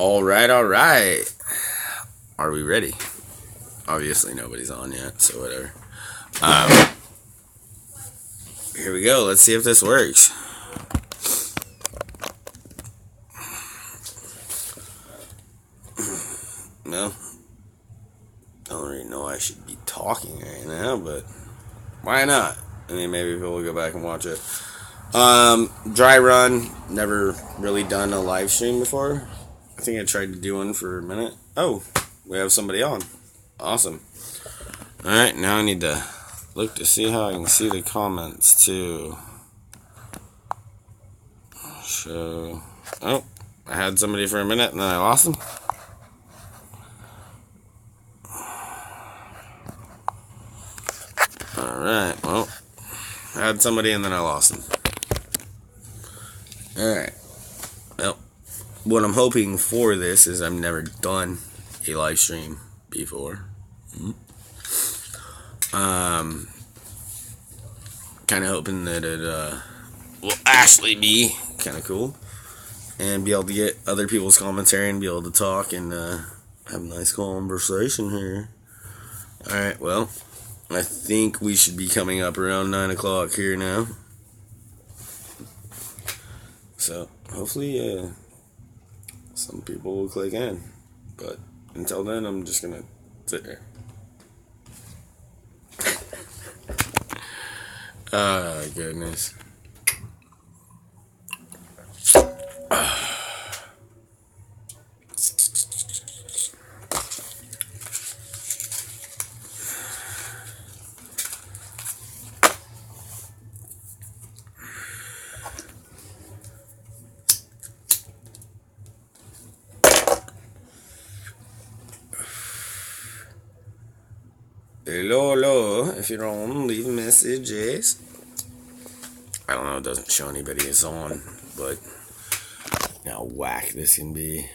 All right, all right. Are we ready? Obviously, nobody's on yet, so whatever. Here we go. Let's see if this works. No, I don't really know I should be talking right now, but why not? I mean, maybe people will go back and watch it. Dry run. Never really done a live stream before. I think I tried to do one for a minute. Oh, we have somebody on. Awesome. Alright, now I need to look to see how I can see the comments too. So, oh, I had somebody for a minute and then I lost them. Alright, well, I had somebody and then I lost them. Alright, well, what I'm hoping for this is I've never done a live stream before. Kind of hoping that it will actually be kind of cool and be able to get other people's commentary and be able to talk and have a nice conversation here. Alright, well, I think we should be coming up around 9 o'clock here now. So, hopefully, some people will click in. But until then, I'm just going to sit here. Oh, goodness. Hello, if you're on, leave messages. I don't know, it doesn't show anybody is on, but how whack this can be.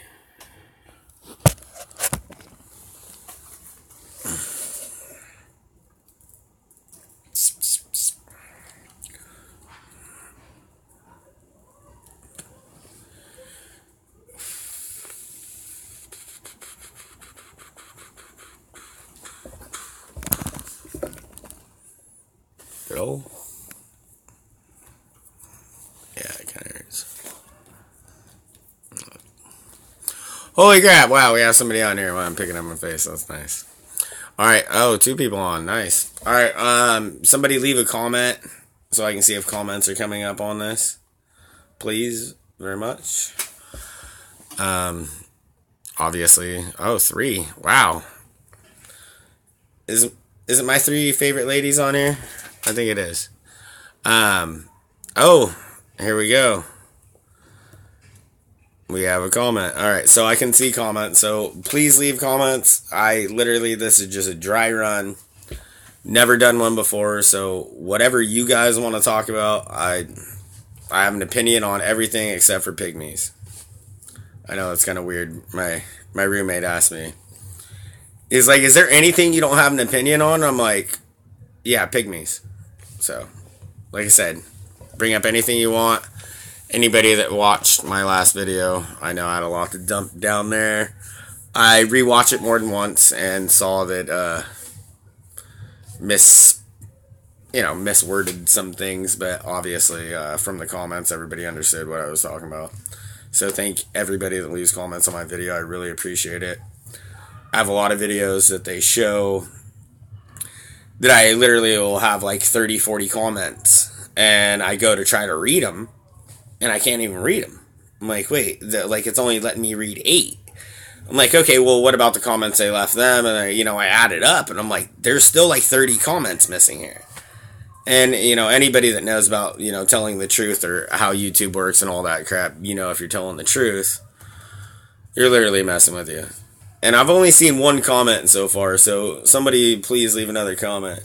Hello? Yeah, it kind of hurts. Holy crap, wow, we have somebody on here while I'm picking up my face. That's nice. Alright, oh, 2 people on. Nice. Alright, somebody leave a comment so I can see if comments are coming up on this. Please, very much. Obviously. Oh, 3. Wow. Is it my 3 favorite ladies on here? I think it is. Oh, here we go. We have a comment. Alright, so I can see comments. So please leave comments. This is just a dry run. Never done one before. So whatever you guys want to talk about, I have an opinion on everything except for pygmies. I know it's kind of weird. My roommate asked me. He's like, is there anything you don't have an opinion on? I'm like, yeah, pygmies. So, like I said, bring up anything you want. Anybody that watched my last video, I know I had a lot to dump down there. I rewatched it more than once and saw that misworded some things, but obviously from the comments, everybody understood what I was talking about. So thank everybody that leaves comments on my video. I really appreciate it. I have a lot of videos that they show that I literally will have like 30, 40 comments, and I go to try to read them, and I can't even read them. I'm like, wait, it's only letting me read 8. I'm like, okay, well, what about the comments they left them? And I added up, and I'm like, there's still like 30 comments missing here. And, anybody that knows about, telling the truth or how YouTube works and all that crap, if you're telling the truth, you're literally messing with you. And I've only seen 1 comment so far, so somebody please leave another comment.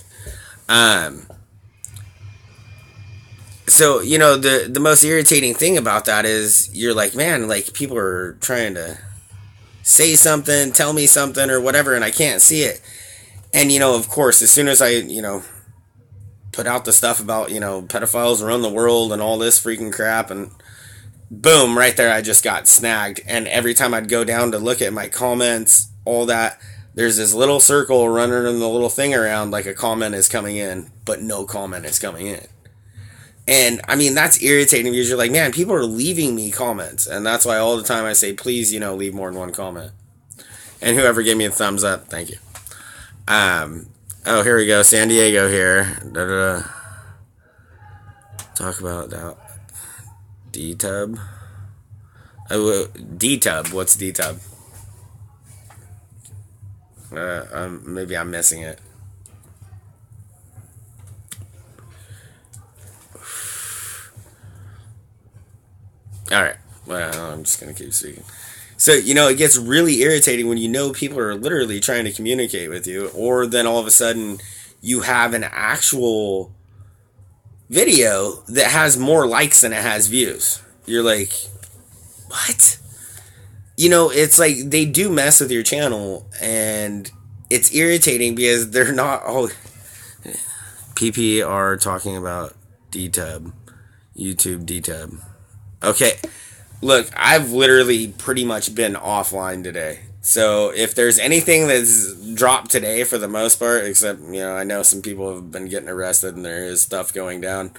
So, the most irritating thing about that is you're like, man, like, people are trying to say something, tell me something or whatever, and I can't see it. And, of course, as soon as I, put out the stuff about, pedophiles around the world and all this freaking crap, and boom, right there, I just got snagged. And every time I'd go down to look at my comments, all that, there's this little circle running the little thing around like a comment is coming in, but no comment is coming in. And I mean, that's irritating because you're like, man, people are leaving me comments. And that's why all the time I say, please, leave more than one comment. And whoever gave me a thumbs up, thank you. Oh, here we go. San Diego here. Da-da-da. Talk about that. D-Tub. Oh, D-Tub. What's D-Tub? Maybe I'm missing it. Alright. Well, I'm just going to keep speaking. So, it gets really irritating when people are literally trying to communicate with you, or then all of a sudden you have an actual video that has more likes than it has views. You're like, what? It's like they do mess with your channel, and it's irritating because they're not all... PP are talking about D-Tub. YouTube D-Tub. Okay. Look, I've literally pretty much been offline today. So if there's anything that's dropped today for the most part, except, I know some people have been getting arrested and there is stuff going down.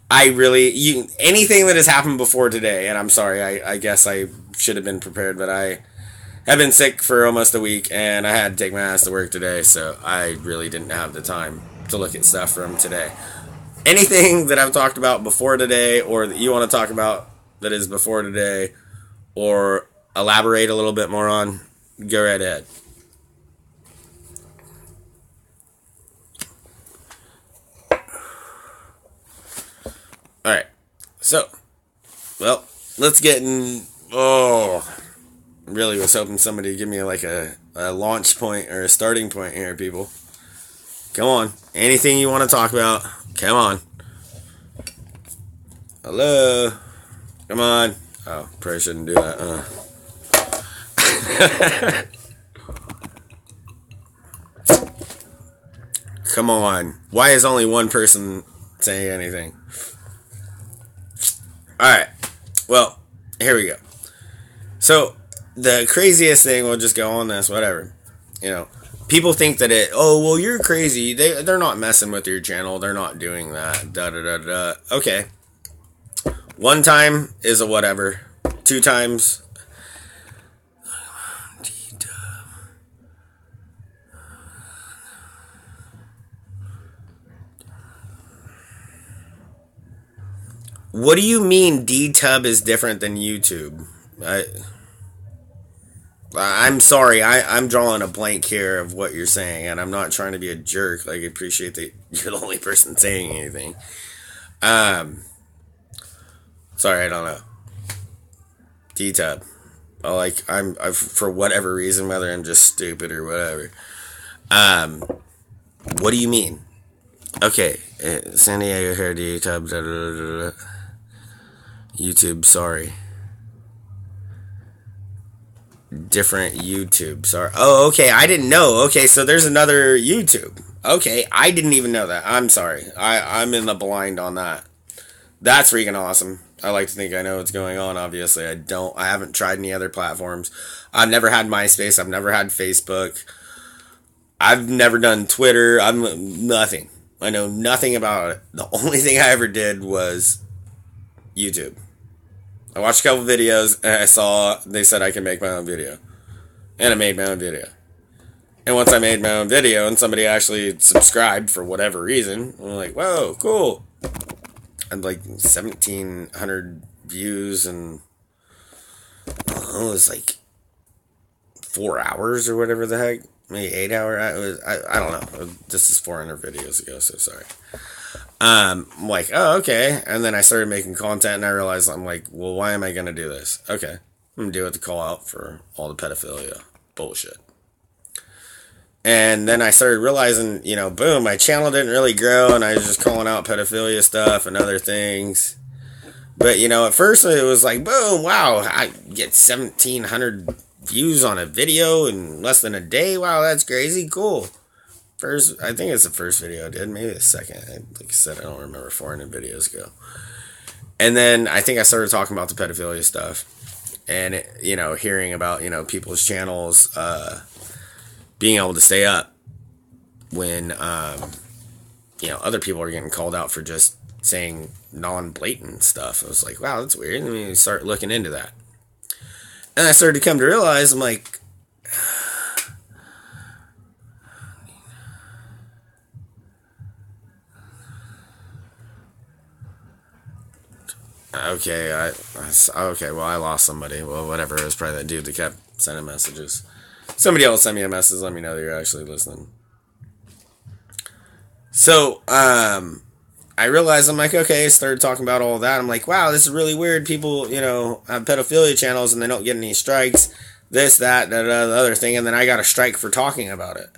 Anything that has happened before today, and I'm sorry, I guess I should have been prepared, but I have been sick for almost a week and I had to take my ass to work today, so I really didn't have the time to look at stuff from today. Anything that I've talked about before today, or that you want to talk about that is before today, or elaborate a little bit more on, go right ahead. Alright, so, well, let's get in. Really was hoping somebody would give me like a launch point or a starting point here, people. Come on, anything you want to talk about, come on. Hello? Come on. Oh, probably shouldn't do that, Come on. Why is only one person saying anything? Alright. Well, here we go. So, the craziest thing, we'll just go on this, whatever. People think that you're crazy. They're not messing with your channel. They're not doing that. Da-da-da-da. Okay. One time is a whatever. 2 times. What do you mean D-Tub is different than YouTube? I'm sorry, I'm drawing a blank here of what you're saying, and I'm not trying to be a jerk. Like, I appreciate that you're the only person saying anything. Sorry, I don't know. D-Tub. I'm for whatever reason, whether I'm just stupid or whatever. What do you mean? Okay, San Diego here, D-Tub. YouTube, sorry. Different YouTube, sorry. Oh, okay, I didn't know. Okay, so there's another YouTube. Okay, I didn't even know that. I'm sorry. I'm in the blind on that. That's freaking awesome. I like to think I know what's going on. Obviously, I don't. I haven't tried any other platforms. I've never had MySpace. I've never had Facebook. I've never done Twitter. I'm nothing. I know nothing about it. The only thing I ever did was YouTube. I watched a couple videos and they said I can make my own video. And I made my own video. And once I made my own video and somebody actually subscribed for whatever reason, I'm like, whoa, cool. And like 1,700 views and it was like 4 hours or whatever the heck. Maybe 8 hours. I don't know. This is 400 videos ago, so sorry. I'm like, oh, okay. And then I started making content and I realized, I'm like, well, why am I going to do this? Okay. I'm going to do it to call out for all the pedophilia bullshit. And then I started realizing, boom, my channel didn't really grow and I was just calling out pedophilia stuff and other things. But, at first it was like, boom, wow, I get 1,700 views on a video in less than a day. Wow, that's crazy. Cool. I think it's the first video I did, maybe the second. Like I said, I don't remember 400 videos ago. And then I think I started talking about the pedophilia stuff, and hearing about people's channels being able to stay up when other people are getting called out for just saying non-blatant stuff. I was like, wow, that's weird. Let me start looking into that. And I started to come to realize, I'm like, okay, well, I lost somebody. Well, whatever. It was probably that dude that kept sending messages. Somebody else sent me a message. Let me know that you're actually listening. So, I realized, I'm like, okay, started talking about all that. I'm like, wow, this is really weird. People, have pedophilia channels and they don't get any strikes. This, that, the other thing. And then I got a strike for talking about it.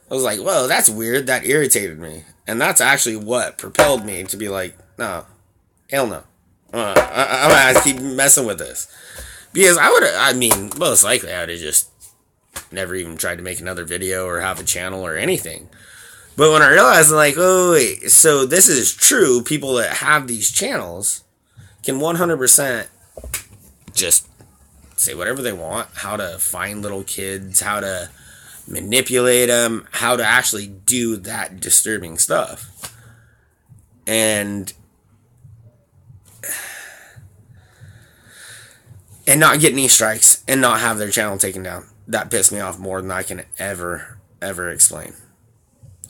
I was like, whoa, that's weird. That irritated me. And that's actually what propelled me to be like, no, hell no. I'm going to have to keep messing with this. Because most likely I would have just never even tried to make another video or have a channel or anything. But when I realized, I'm like, oh, wait, so this is true. People that have these channels can 100% just say whatever they want, how to find little kids, how to manipulate them, how to actually do that disturbing stuff. And not get any strikes and not have their channel taken down. That pissed me off more than I can ever explain.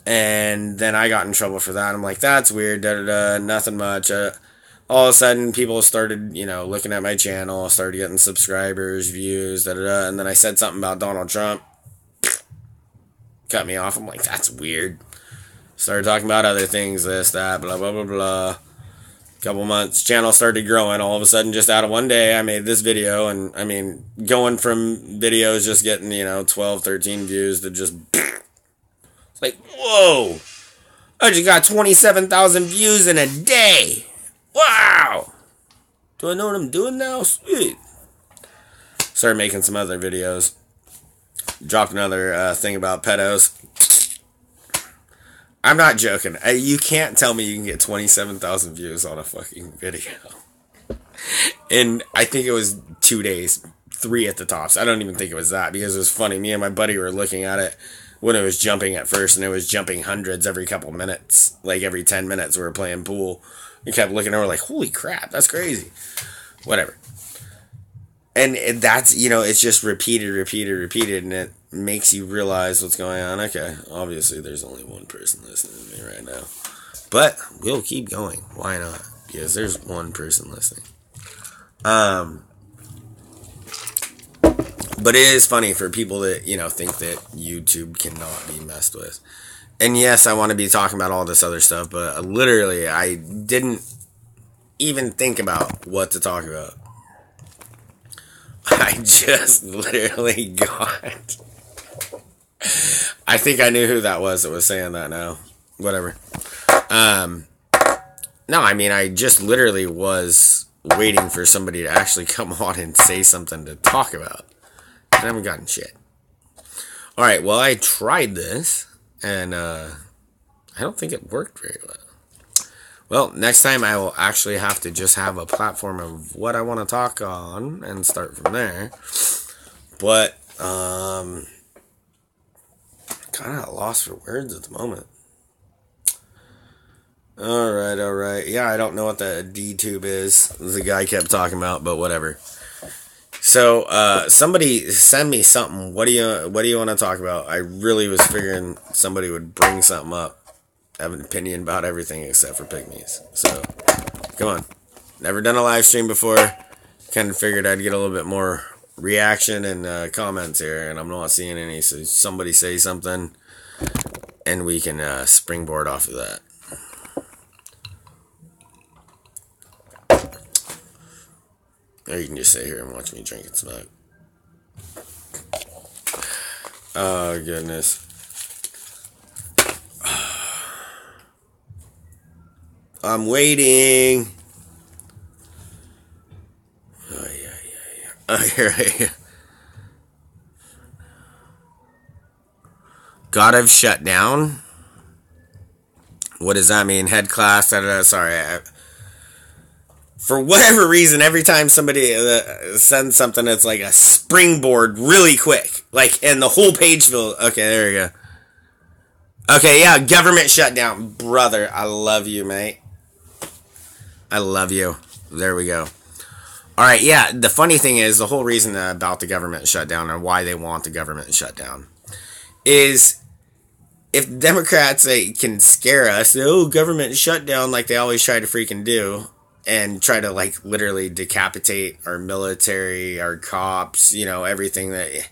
And then I got in trouble for that. I'm like, that's weird, nothing much. All of a sudden, people started, looking at my channel, started getting subscribers, views, and then I said something about Donald Trump. Cut me off. I'm like, that's weird. Started talking about other things, this, that, blah, blah, blah, blah. Couple months, channel started growing. All of a sudden, just out of one day, I made this video. And, going from videos just getting, 12, 13 views to just... It's like, whoa, I just got 27,000 views in a day. Wow. Do I know what I'm doing now? Sweet. Started making some other videos. Dropped another thing about pedos. I'm not joking. You can't tell me you can get 27,000 views on a fucking video. And I think it was 2 days, 3 at the tops. I don't even think it was that, because it was funny. Me and my buddy were looking at it when it was jumping at first, and it was jumping hundreds every couple minutes. Like every 10 minutes we were playing pool. We kept looking over like, holy crap, that's crazy. Whatever. And that's, it's just repeated, and it makes you realize what's going on. Okay, obviously there's only one person listening to me right now. But we'll keep going. Why not? Because there's one person listening. But it is funny for people that, think that YouTube cannot be messed with. And yes, I want to be talking about all this other stuff, but literally, I didn't even think about what to talk about. I just literally got... I think I knew who that was saying that now. Whatever. No, I just literally was waiting for somebody to actually come on and say something to talk about. I haven't gotten shit. Alright, well, I tried this, and I don't think it worked very well. Well, next time I will actually have to just have a platform of what I want to talk on and start from there. But, kind of lost for words at the moment. Alright. Yeah, I don't know what the D-tube is. The guy kept talking about, but whatever. So, somebody send me something. What do you want to talk about? I really was figuring somebody would bring something up. I have an opinion about everything except for pygmies. So, come on. Never done a live stream before. Kind of figured I'd get a little bit more reaction and comments here, and I'm not seeing any. So, somebody say something, and we can springboard off of that. Or you can just sit here and watch me drink and smoke. Oh, goodness. I'm waiting. Oh, yeah. Oh, here. God, I've shut down? What does that mean? Head class? Sorry. For whatever reason, every time somebody sends something, it's like a springboard really quick. Like, and the whole page will... Okay, there you go. Okay, yeah, government shutdown. Brother, I love you, mate. I love you. There we go. Alright, yeah, the funny thing is, the whole reason about the government shutdown and why they want the government shutdown is if Democrats can scare us, oh, government shutdown like they always try to freaking do, and try to, like, literally decapitate our military, our cops, you know, everything that...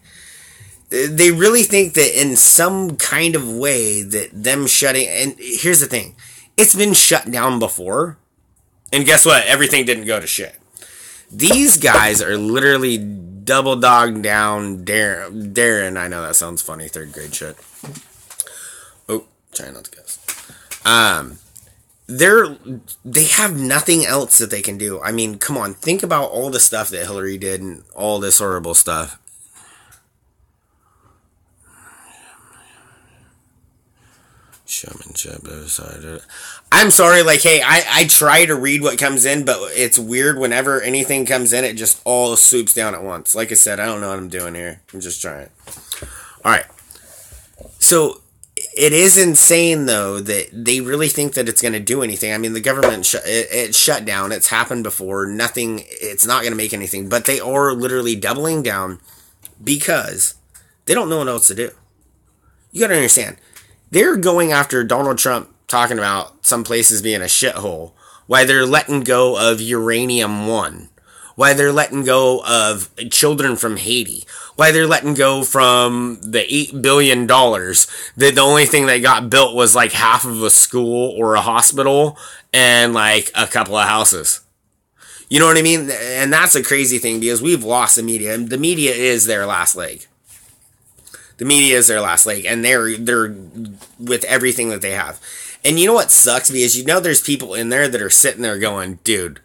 They really think that in some kind of way that them shutting... And here's the thing. It's been shut down before. And guess what? Everything didn't go to shit. These guys are literally double dog down Darren. I know that sounds funny. Third grade shit. Oh, try not to guess. They have nothing else that they can do. I mean, come on, think about all the stuff that Hillary did and all this horrible stuff. Showmanship. I'm sorry, like, hey, I try to read what comes in, but it's weird whenever anything comes in, it just all swoops down at once. Like I said, I don't know what I'm doing here. I'm just trying. Alright. So... It is insane, though, that they really think that it's going to do anything. I mean, the government, it shut down. It's happened before. Nothing, it's not going to make anything. But they are literally doubling down because they don't know what else to do. You got to understand. They're going after Donald Trump talking about some places being a shithole. Why they're letting go of uranium-1. Why they're letting go of children from Haiti. Why they're letting go from the $8 billion that the only thing that got built was like half of a school or a hospital and like a couple of houses. You know what I mean? And that's a crazy thing because we've lost the media. The media is their last leg. The media is their last leg, and they're with everything that they have. And you know what sucks? Because you know there's people in there that are sitting there going, dude,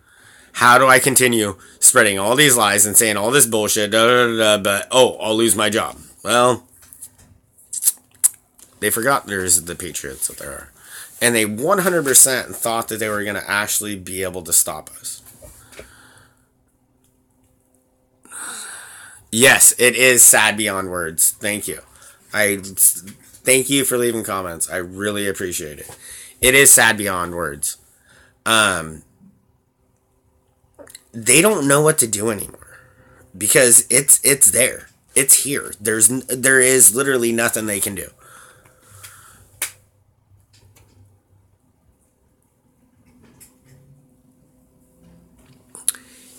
how do I continue spreading all these lies and saying all this bullshit, but, oh, I'll lose my job. Well, they forgot there's the Patriots that there are. And they 100% thought that they were going to actually be able to stop us. Yes, it is sad beyond words. Thank you. Thank you for leaving comments. I really appreciate it. It is sad beyond words. They don't know what to do anymore because it's there. It's here. There is literally nothing they can do.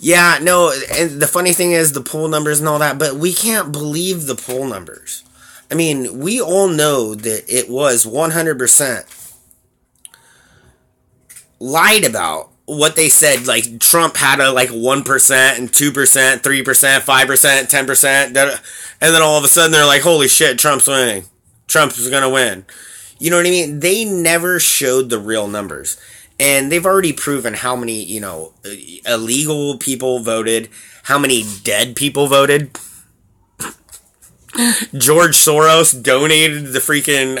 Yeah, no, and the funny thing is the poll numbers and all that, but we can't believe the poll numbers. I mean, we all know that it was 100% lied about. What they said, like Trump had a like 1% and 2%, 3%, 5%, 10%, and then all of a sudden they're like, holy shit, Trump's winning. Trump's gonna win. You know what I mean? They never showed the real numbers. And they've already proven how many, you know, illegal people voted, how many dead people voted. George Soros donated the freaking,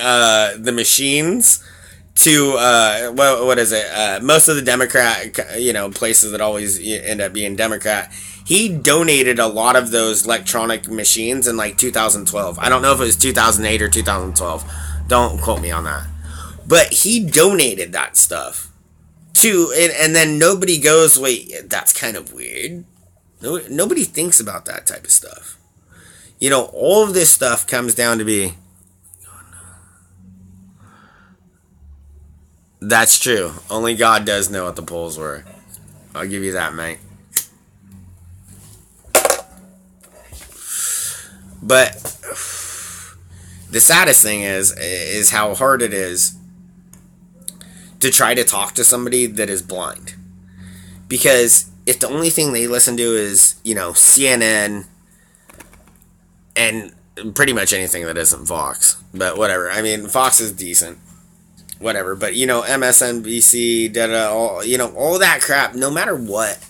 the machines to what is it? Most of the Democrat, you know, places that always end up being Democrat. He donated a lot of those electronic machines in like 2012. I don't know if it was 2008 or 2012. Don't quote me on that. But he donated that stuff to, and then nobody goes, wait, that's kind of weird. Nobody thinks about that type of stuff. You know, all of this stuff comes down to be. That's true. Only God does know what the polls were. I'll give you that, mate. But the saddest thing is how hard it is to try to talk to somebody that is blind. Because if the only thing they listen to is, you know, CNN and pretty much anything that isn't Fox. But whatever. I mean, Fox is decent. Whatever, but you know, MSNBC, all, you know, all that crap, no matter what,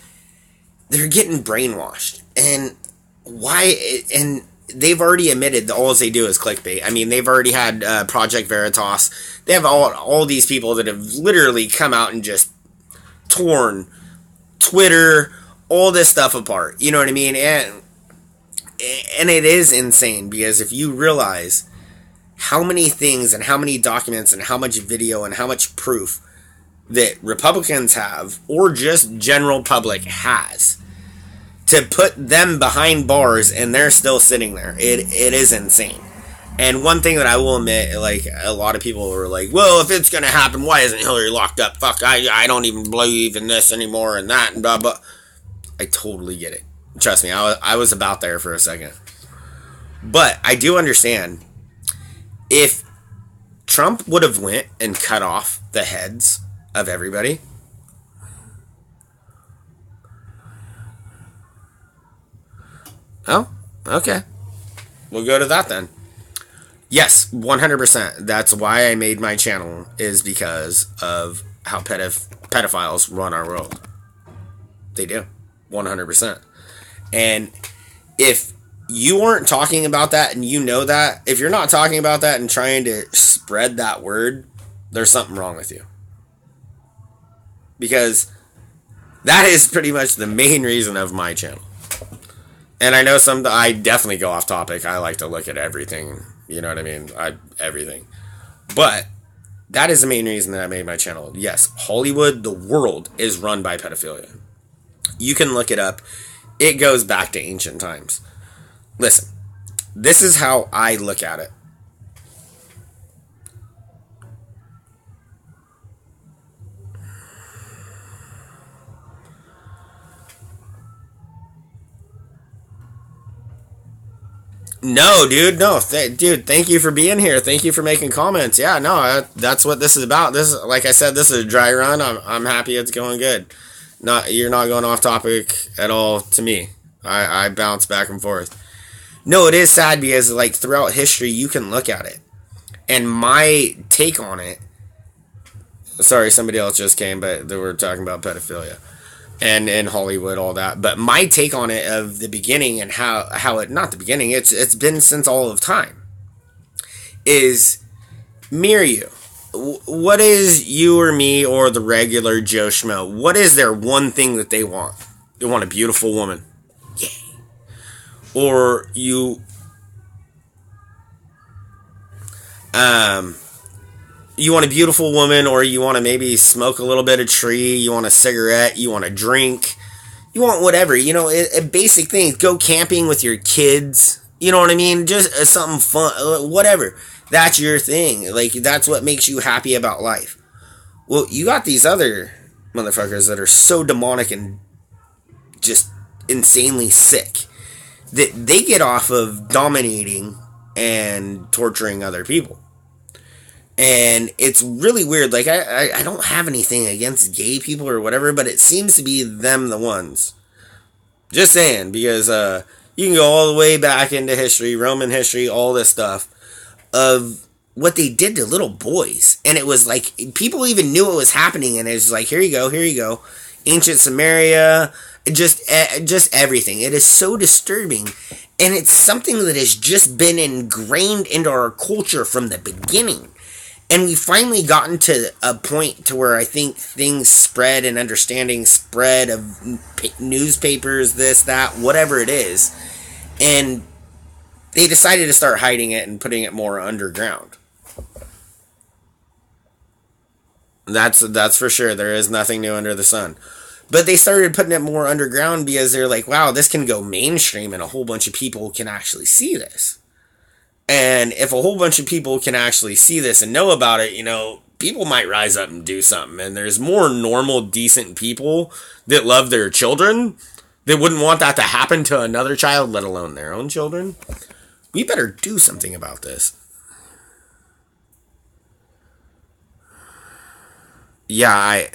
they're getting brainwashed. And why? And they've already admitted that all they do is clickbait. I mean, they've already had Project Veritas. They have all these people that have literally come out and just torn Twitter, all this stuff apart. You know what I mean? And it is insane, because if you realize how many things and how many documents and how much video and how much proof that Republicans have, or just general public has, to put them behind bars and they're still sitting there, it is insane. And one thing that I will admit, like, a lot of people were like, well, if it's going to happen, why isn't Hillary locked up? Fuck, I don't even believe in this anymore and that and blah, blah. I totally get it. Trust me, I was about there for a second. But I do understand, if Trump would have went and cut off the heads of everybody, oh, okay. We'll go to that then. Yes, 100%. That's why I made my channel, is because of how pedophiles run our world. They do. 100%. And if you aren't talking about that, and you know that, if you're not talking about that and trying to spread that word, there's something wrong with you. Because that is pretty much the main reason of my channel. And I know I definitely go off topic. I like to look at everything. You know what I mean? Everything. But that is the main reason that I made my channel. Yes, Hollywood, the world, is run by pedophilia. You can look it up. It goes back to ancient times. Listen, this is how I look at it. No, dude, no. Dude, thank you for being here. Thank you for making comments. Yeah, no, that's what this is about. This, like I said, this is a dry run. I'm happy it's going good. You're not going off topic at all to me. I bounce back and forth. No, it is sad, because, like, throughout history, you can look at it. And my take on it... Sorry, somebody else just came, but they were talking about pedophilia. And in Hollywood, all that. But my take on it of the beginning, and how it... Not the beginning, it's been since all of time. Is, me or you. What is you or me or the regular Joe Schmo? What is their one thing that they want? They want a beautiful woman. Yay. Or you want a beautiful woman, or you want to maybe smoke a little bit of tree, you want a cigarette, you want a drink, you want whatever, you know, a basic thing. Go camping with your kids, you know what I mean? Just something fun, whatever. That's your thing. Like, that's what makes you happy about life. Well, you got these other motherfuckers that are so demonic and just insanely sick that they get off of dominating and torturing other people. And it's really weird. Like, I don't have anything against gay people or whatever, but it seems to be them the ones. Just saying, because you can go all the way back into history, Roman history, all this stuff, of what they did to little boys. And it was like, people even knew it was happening, and it's like, here you go. Ancient Samaria, just everything. It is so disturbing, and it's something that has just been ingrained into our culture from the beginning. And we finally gotten to a point to where I think things spread, and understanding spread of newspapers, this, that, whatever it is. And they decided to start hiding it and putting it more underground. That's for sure. There is nothing new under the sun. But they started putting it more underground because they're like, wow, this can go mainstream and a whole bunch of people can actually see this. And if a whole bunch of people can actually see this and know about it, you know, people might rise up and do something. And there's more normal, decent people that love their children that wouldn't want that to happen to another child, let alone their own children. We better do something about this. Yeah, I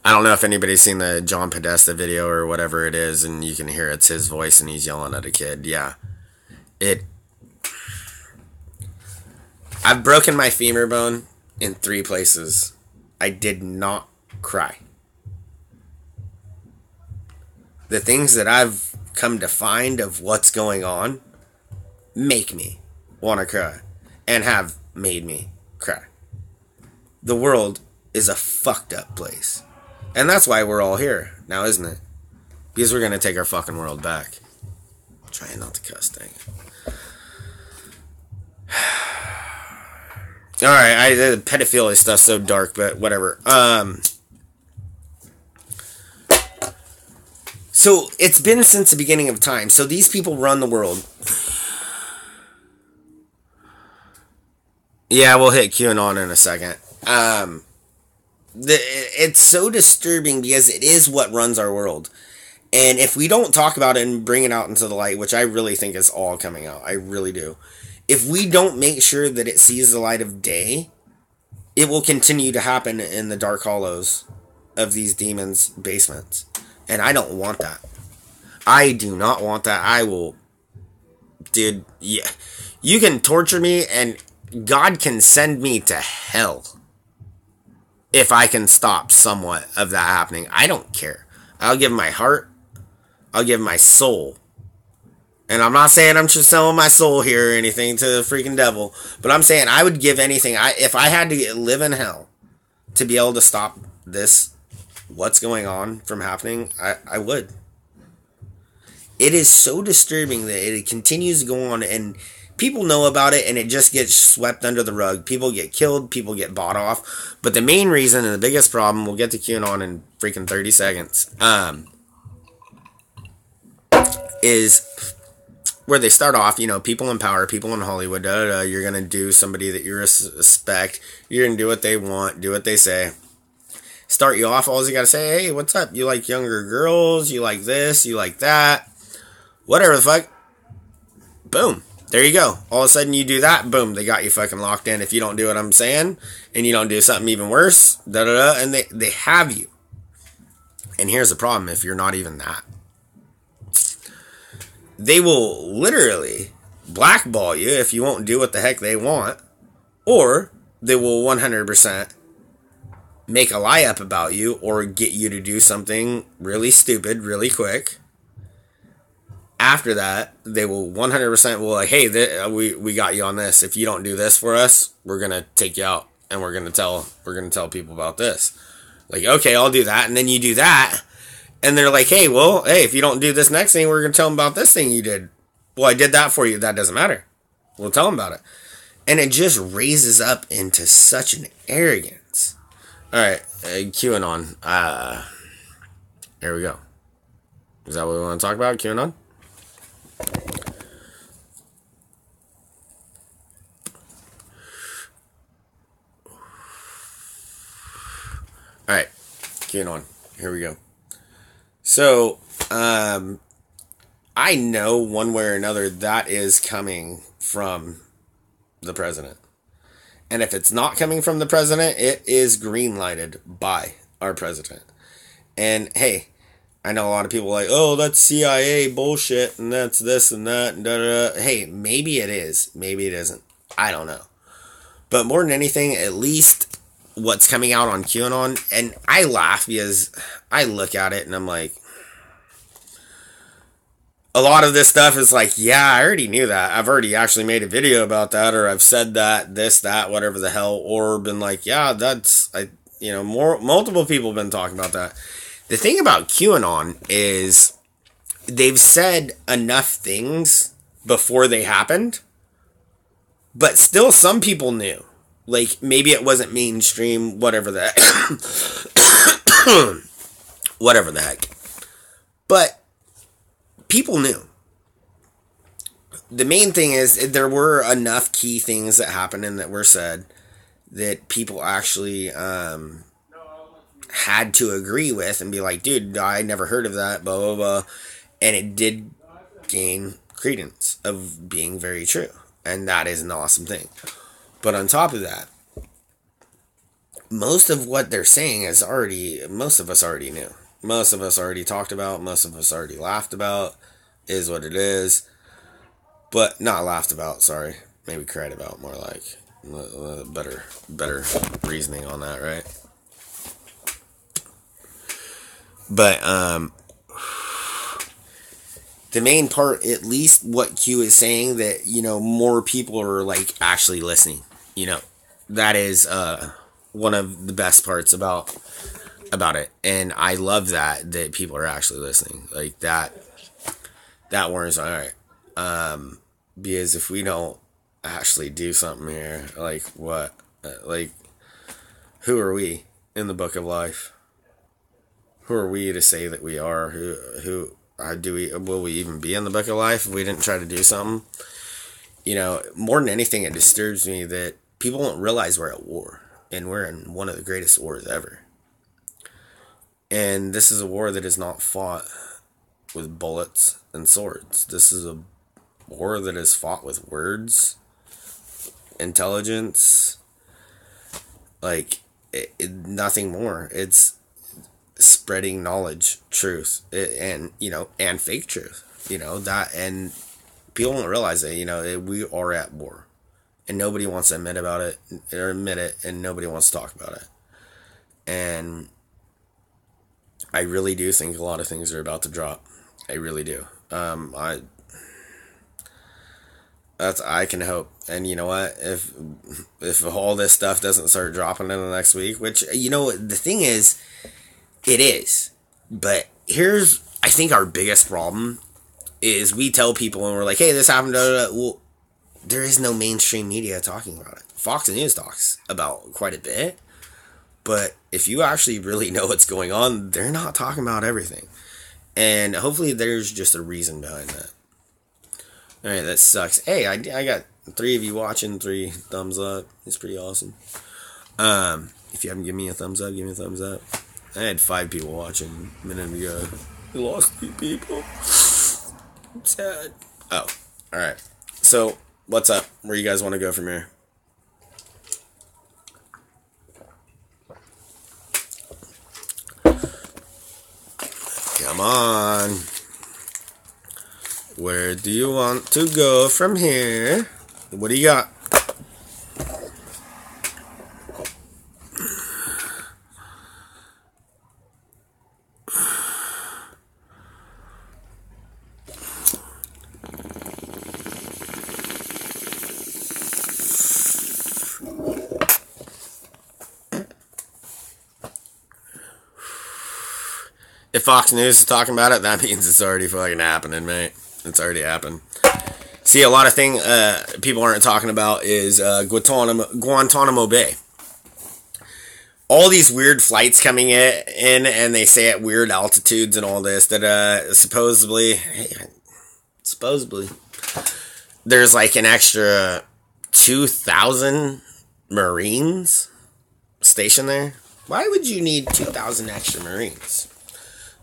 don't know if anybody's seen the John Podesta video or whatever it is, and you can hear it's his voice and he's yelling at a kid. Yeah. I've broken my femur bone in 3 places. I did not cry. The things that I've come to find of what's going on make me want to cry, and have made me cry. The world is a fucked up place. And that's why we're all here now, isn't it? Because we're going to take our fucking world back. I'm trying not to cuss, dang it. Alright, the pedophilia stuff's so dark, but whatever. So, it's been since the beginning of time. So, these people run the world. Yeah, we'll hit QAnon in a second. It's so disturbing because it is what runs our world. And if we don't talk about it and bring it out into the light, which I really think is all coming out, I really do. If we don't make sure that it sees the light of day, it will continue to happen in the dark hollows of these demons' basements. And I don't want that. I do not want that. I will... Dude, yeah. You can torture me and God can send me to hell if I can stop somewhat of that happening. I don't care. I'll give my heart. I'll give my soul. And I'm not saying I'm just selling my soul here or anything to the freaking devil. But I'm saying I would give anything. If I had to live in hell to be able to stop this, what's going on from happening, I would. It is so disturbing that it continues to go on and people know about it and it just gets swept under the rug. People get killed. People get bought off. But the main reason and the biggest problem, we'll get to QAnon in freaking 30 seconds, is where they start off, you know, people in power, people in Hollywood, you're going to do somebody that you respect. You're going to do what they want, do what they say. Start you off, all you got to say, hey, what's up? You like younger girls? You like this? You like that? Whatever the fuck. Boom. There you go. All of a sudden you do that, boom, they got you fucking locked in. If you don't do what I'm saying, and you don't do something even worse, and they have you. And here's the problem, if you're not even that. They will literally blackball you if you won't do what the heck they want, or they will 100% make a lie up about you or get you to do something really stupid really quick. After that, they will 100% will like, hey, we got you on this. If you don't do this for us, we're gonna take you out and we're gonna tell people about this. Like, okay, I'll do that, and then you do that. And they're like, hey, if you don't do this next thing, we're going to tell them about this thing you did. Well, I did that for you. That doesn't matter. We'll tell them about it. And it just raises up into such an arrogance. All right, QAnon. Here we go. Is that what we want to talk about, QAnon? All right, QAnon. Here we go. So, I know one way or another that is coming from the president. And if it's not coming from the president, it is green-lighted by our president. And, hey, I know a lot of people are like, oh, that's CIA bullshit, and that's this and that, and da-da-da. Hey, maybe it is. Maybe it isn't. I don't know. But more than anything, at least what's coming out on QAnon, and I laugh because I look at it and I'm like, a lot of this stuff is like, yeah, I already knew that. I've already actually made a video about that, or I've said that, this, that, whatever the hell, or been like, yeah, multiple people have been talking about that. The thing about QAnon is they've said enough things before they happened, but still some people knew. Like, maybe it wasn't mainstream, whatever the heck. Whatever the heck. But people knew. The main thing is there were enough key things that happened and that were said that people actually had to agree with and be like, dude, I never heard of that, blah, blah, blah. And it did gain credence of being very true. And that is an awesome thing. But on top of that, most of what they're saying is most of us already knew. Most of us already talked about, most of us already laughed about, is what it is. But not laughed about, sorry. Maybe cried about, more like. Better reasoning on that, right? But, the main part, at least what Q is saying, that, more people are, like, actually listening. That is, one of the best parts about about it. And I love that people are actually listening. Like that warms my heart. Because if we don't actually do something here, like what? Like, who are we in the book of life? Who are we to say that we are? Will we even be in the book of life if we didn't try to do something? You know, more than anything, it disturbs me that people don't realize we're at war. And we're in one of the greatest wars ever. And this is a war that is not fought with bullets and swords. This is a war that is fought with words, intelligence, like nothing more. It's spreading knowledge, truth, and fake truth. And people don't realize that. We are at war, and nobody wants to admit it, and nobody wants to talk about it. And I really do think a lot of things are about to drop. I really do. I can hope. And you know what? If all this stuff doesn't start dropping in the next week, which, the thing is, it is. But here's, I think, our biggest problem is we tell people and we're like, hey, this happened. Well, there is no mainstream media talking about it. Fox News talks about quite a bit. But if you actually really know what's going on, they're not talking about everything. And hopefully there's just a reason behind that. Alright, that sucks. Hey, I got 3 of you watching, 3 thumbs up. It's pretty awesome. If you haven't given me a thumbs up, give me a thumbs up. I had 5 people watching a minute ago. We lost 3 people. Sad. Oh, alright. So, what's up? Where you guys want to go from here? Come on. Where do you want to go from here? What do you got? If Fox News is talking about it, that means it's already fucking happening, mate. It's already happened. See, a lot of things people aren't talking about is Guantanamo Bay. All these weird flights coming in, and they say at weird altitudes and all this, that supposedly, there's like an extra 2,000 Marines stationed there. Why would you need 2,000 extra Marines?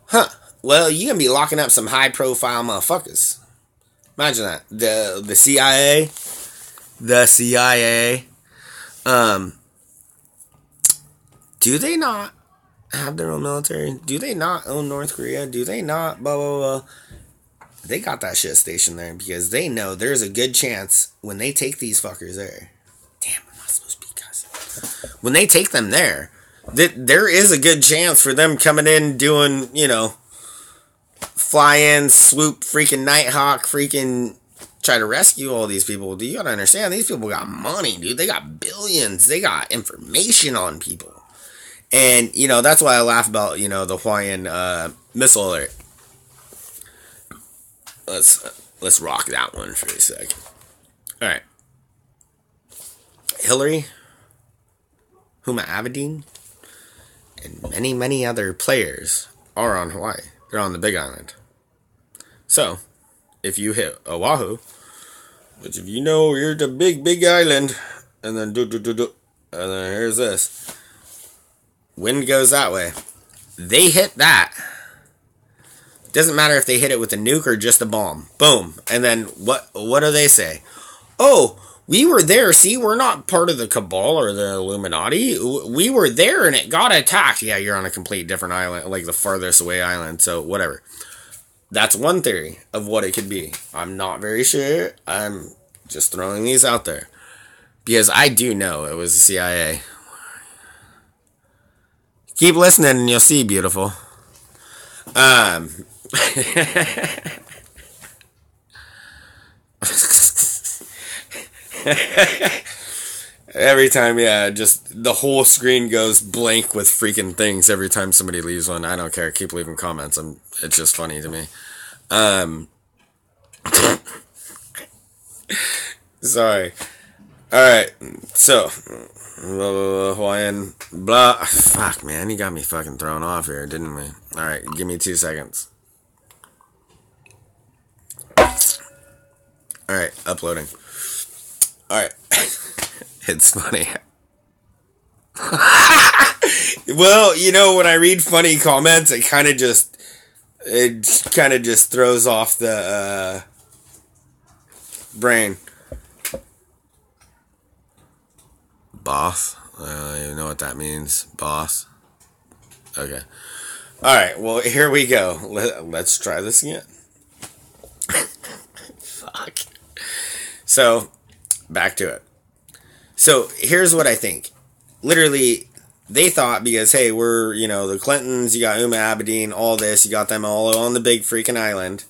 Huh. Well, you're going to be locking up some high-profile motherfuckers. Imagine that. The CIA. The CIA. Do they not have their own military? Do they not own North Korea? Do they not? Blah, blah, blah. They got that shit stationed there because they know there's a good chance when they take these fuckers there. Damn, I'm not supposed to be cussing. When they take them there, there is a good chance for them coming in doing, fly in, swoop, freaking Nighthawk, freaking try to rescue all these people. Do you gotta understand? These people got money, dude. They got billions. They got information on people. And, that's why I laugh about, the Hawaiian missile alert. Let's rock that one for a second. Alright. Hillary, Huma Abedin, and many, many other players are on Hawaii. They're on the Big Island. So, if you hit Oahu, which if you know you're the big island, and then and then here's this. Wind goes that way. They hit that. Doesn't matter if they hit it with a nuke or just a bomb. Boom. And then what do they say? Oh, we were there. See, we're not part of the cabal or the Illuminati. We were there and it got attacked. Yeah, you're on a complete different island, like the farthest away island. So, whatever. That's one theory of what it could be. I'm not very sure. I'm just throwing these out there. Because I do know it was the CIA. Keep listening and you'll see, beautiful. Every time, yeah, just the whole screen goes blank with freaking things every time somebody leaves one. I don't care. Keep leaving comments. It's just funny to me. Sorry. Alright, so Hawaiian blah. Fuck, man, you got me fucking thrown off here, didn't we? Alright, give me 2 seconds. Alright, uploading. Alright. It's funny. Well, you know, when I read funny comments, it kind of just throws off the brain. Boss? I don't even know what that means. Boss? Okay. Alright, well, here we go. Let's try this again. Fuck. So, back to it. So, here's what I think. Literally, they thought because, hey, we're, you know, the Clintons, you got Uma Abedin, all this, you got them all on the big freaking island.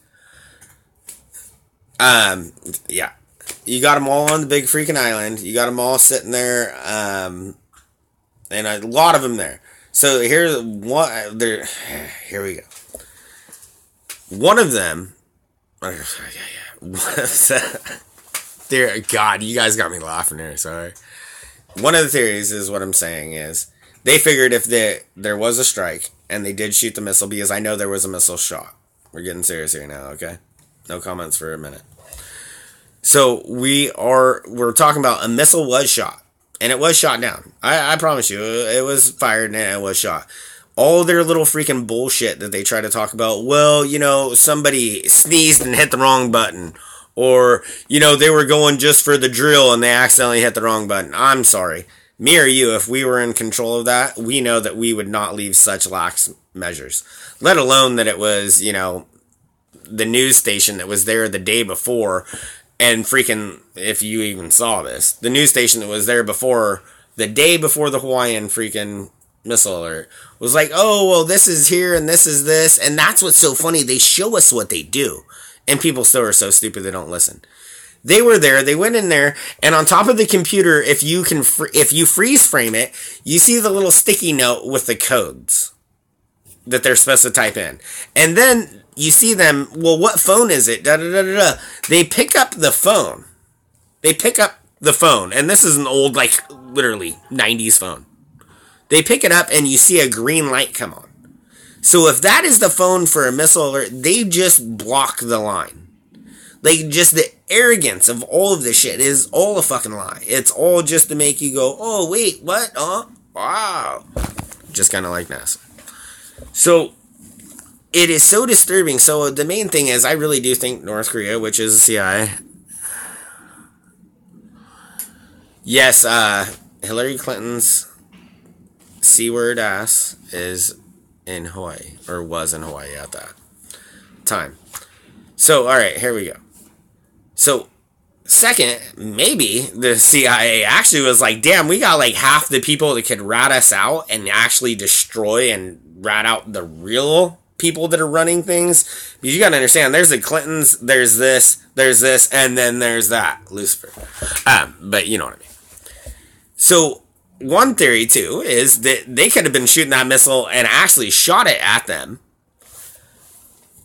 Yeah. You got them all on the big freaking island. You got them all sitting there, and a lot of them there. So here we go. One of them, dear God, you guys got me laughing here. Sorry. One of the theories is what I'm saying is they figured if there was a strike and they did shoot the missile, because I know there was a missile shot. We're getting serious here now, okay? No comments for a minute. So we're talking about a missile was shot, and it was shot down. I promise you, it was fired and it was shot. All their little freaking bullshit that they try to talk about, well, you know, somebody sneezed and hit the wrong button, or, you know, they were going just for the drill and they accidentally hit the wrong button. I'm sorry. Me or you, if we were in control of that, we know that we would not leave such lax measures. Let alone that it was, you know, the news station that was there the day before. And freaking, if you even saw this, the news station that was there before, the day before the Hawaiian freaking missile alert, was like, oh, well, this is here and this is this. And that's what's so funny. They show us what they do. And people still are so stupid they don't listen. They were there, they went in there, and on top of the computer, if you freeze frame it, you see the little sticky note with the codes that they're supposed to type in. And then you see them, well, what phone is it? Da, da, da, da, da. They pick up the phone. And this is an old, like, literally 90s phone. They pick it up and you see a green light come on. So if that is the phone for a missile alert, they just block the line. Like, just the arrogance of all of this shit is all a fucking lie. It's all just to make you go, oh, wait, what? Wow. Just kind of like NASA. So it is so disturbing. So the main thing is, I really do think North Korea, which is the CIA. Yes, Hillary Clinton's C-word ass is in Hawaii, or was in Hawaii at that time. So, alright, here we go. So, second, maybe the CIA actually was like, damn, we got like half the people that could rat us out and actually destroy and rat out the real people that are running things. Because you gotta understand, there's the Clintons, there's this, and then there's that, Lucifer. But you know what I mean. So, one theory, too, is that they could have been shooting that missile and actually shot it at them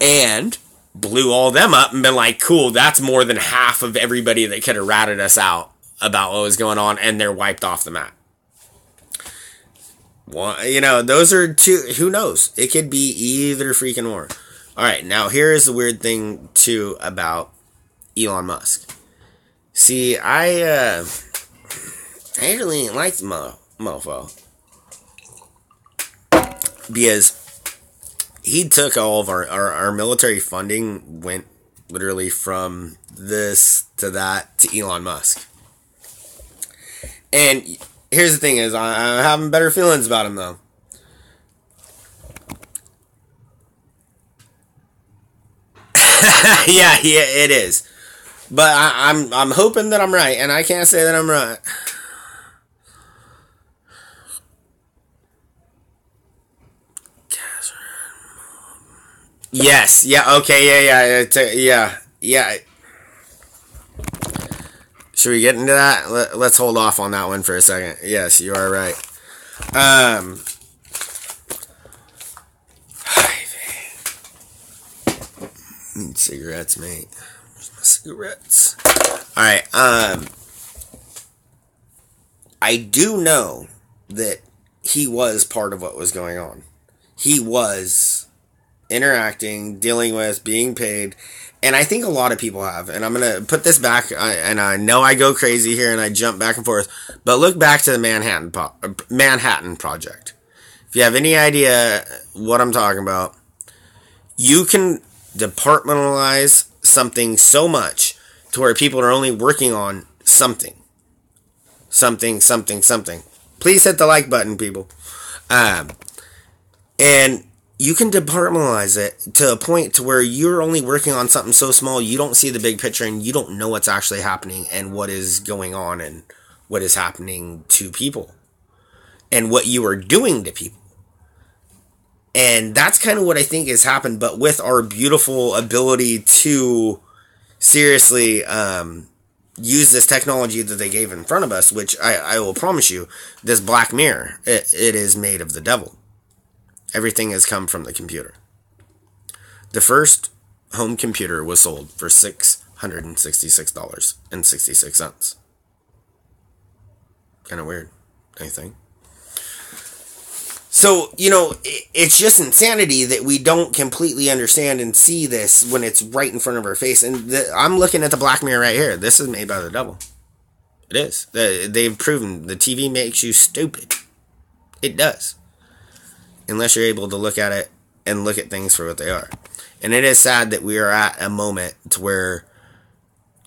and blew all them up and been like, cool, that's more than half of everybody that could have ratted us out about what was going on, and they're wiped off the map. Well, you know, those are two, who knows? It could be either freaking or. Alright, now here's the weird thing, too, about Elon Musk. See, I really liked the mofo. Because he took all of our military funding, went literally from this to that to Elon Musk. And here's the thing is, I'm having better feelings about him, though. yeah, it is. But I'm hoping that I'm right, and I can't say that I'm right. Yes, yeah, okay, yeah. Should we get into that? Let's hold off on that one for a second. Yes, you are right. Need cigarettes, mate. Where's my cigarettes? Alright, I do know that he was part of what was going on. He was interacting, dealing with, being paid, and I think a lot of people have. And I'm going to put this back, and I know I go crazy here and I jump back and forth, but look back to the Manhattan Project. If you have any idea what I'm talking about, you can departmentalize something so much to where people are only working on something. Something. Please hit the like button, people. And you can departmentalize it to a point to where you're only working on something so small you don't see the big picture and you don't know what's actually happening and what is going on and what is happening to people and what you are doing to people. And that's kind of what I think has happened, but with our beautiful ability to seriously use this technology that they gave in front of us, which I will promise you, this Black Mirror, it is made of the devil. Everything has come from the computer. The first home computer was sold for $666.66. Kind of weird, I think. So, it's just insanity that we don't completely understand and see this when it's right in front of our face. And I'm looking at the Black Mirror right here. This is made by the devil. It is. They've proven the TV makes you stupid. It does. Unless you're able to look at it and look at things for what they are. And it is sad that we are at a moment to where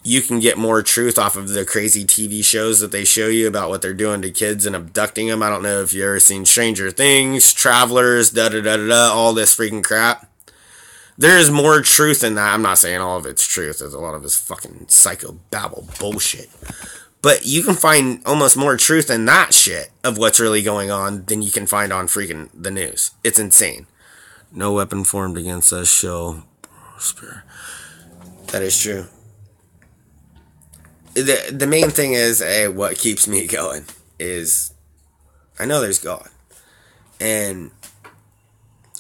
you can get more truth off of the crazy TV shows that they show you about what they're doing to kids and abducting them. I don't know if you've ever seen Stranger Things, Travelers, all this freaking crap. There's more truth in that. I'm not saying all of it's truth. There's a lot of this fucking psychobabble bullshit. But you can find almost more truth in that shit of what's really going on than you can find on freaking the news. It's insane. No weapon formed against us shall prosper. That is true. The main thing is, what keeps me going is I know there's God. And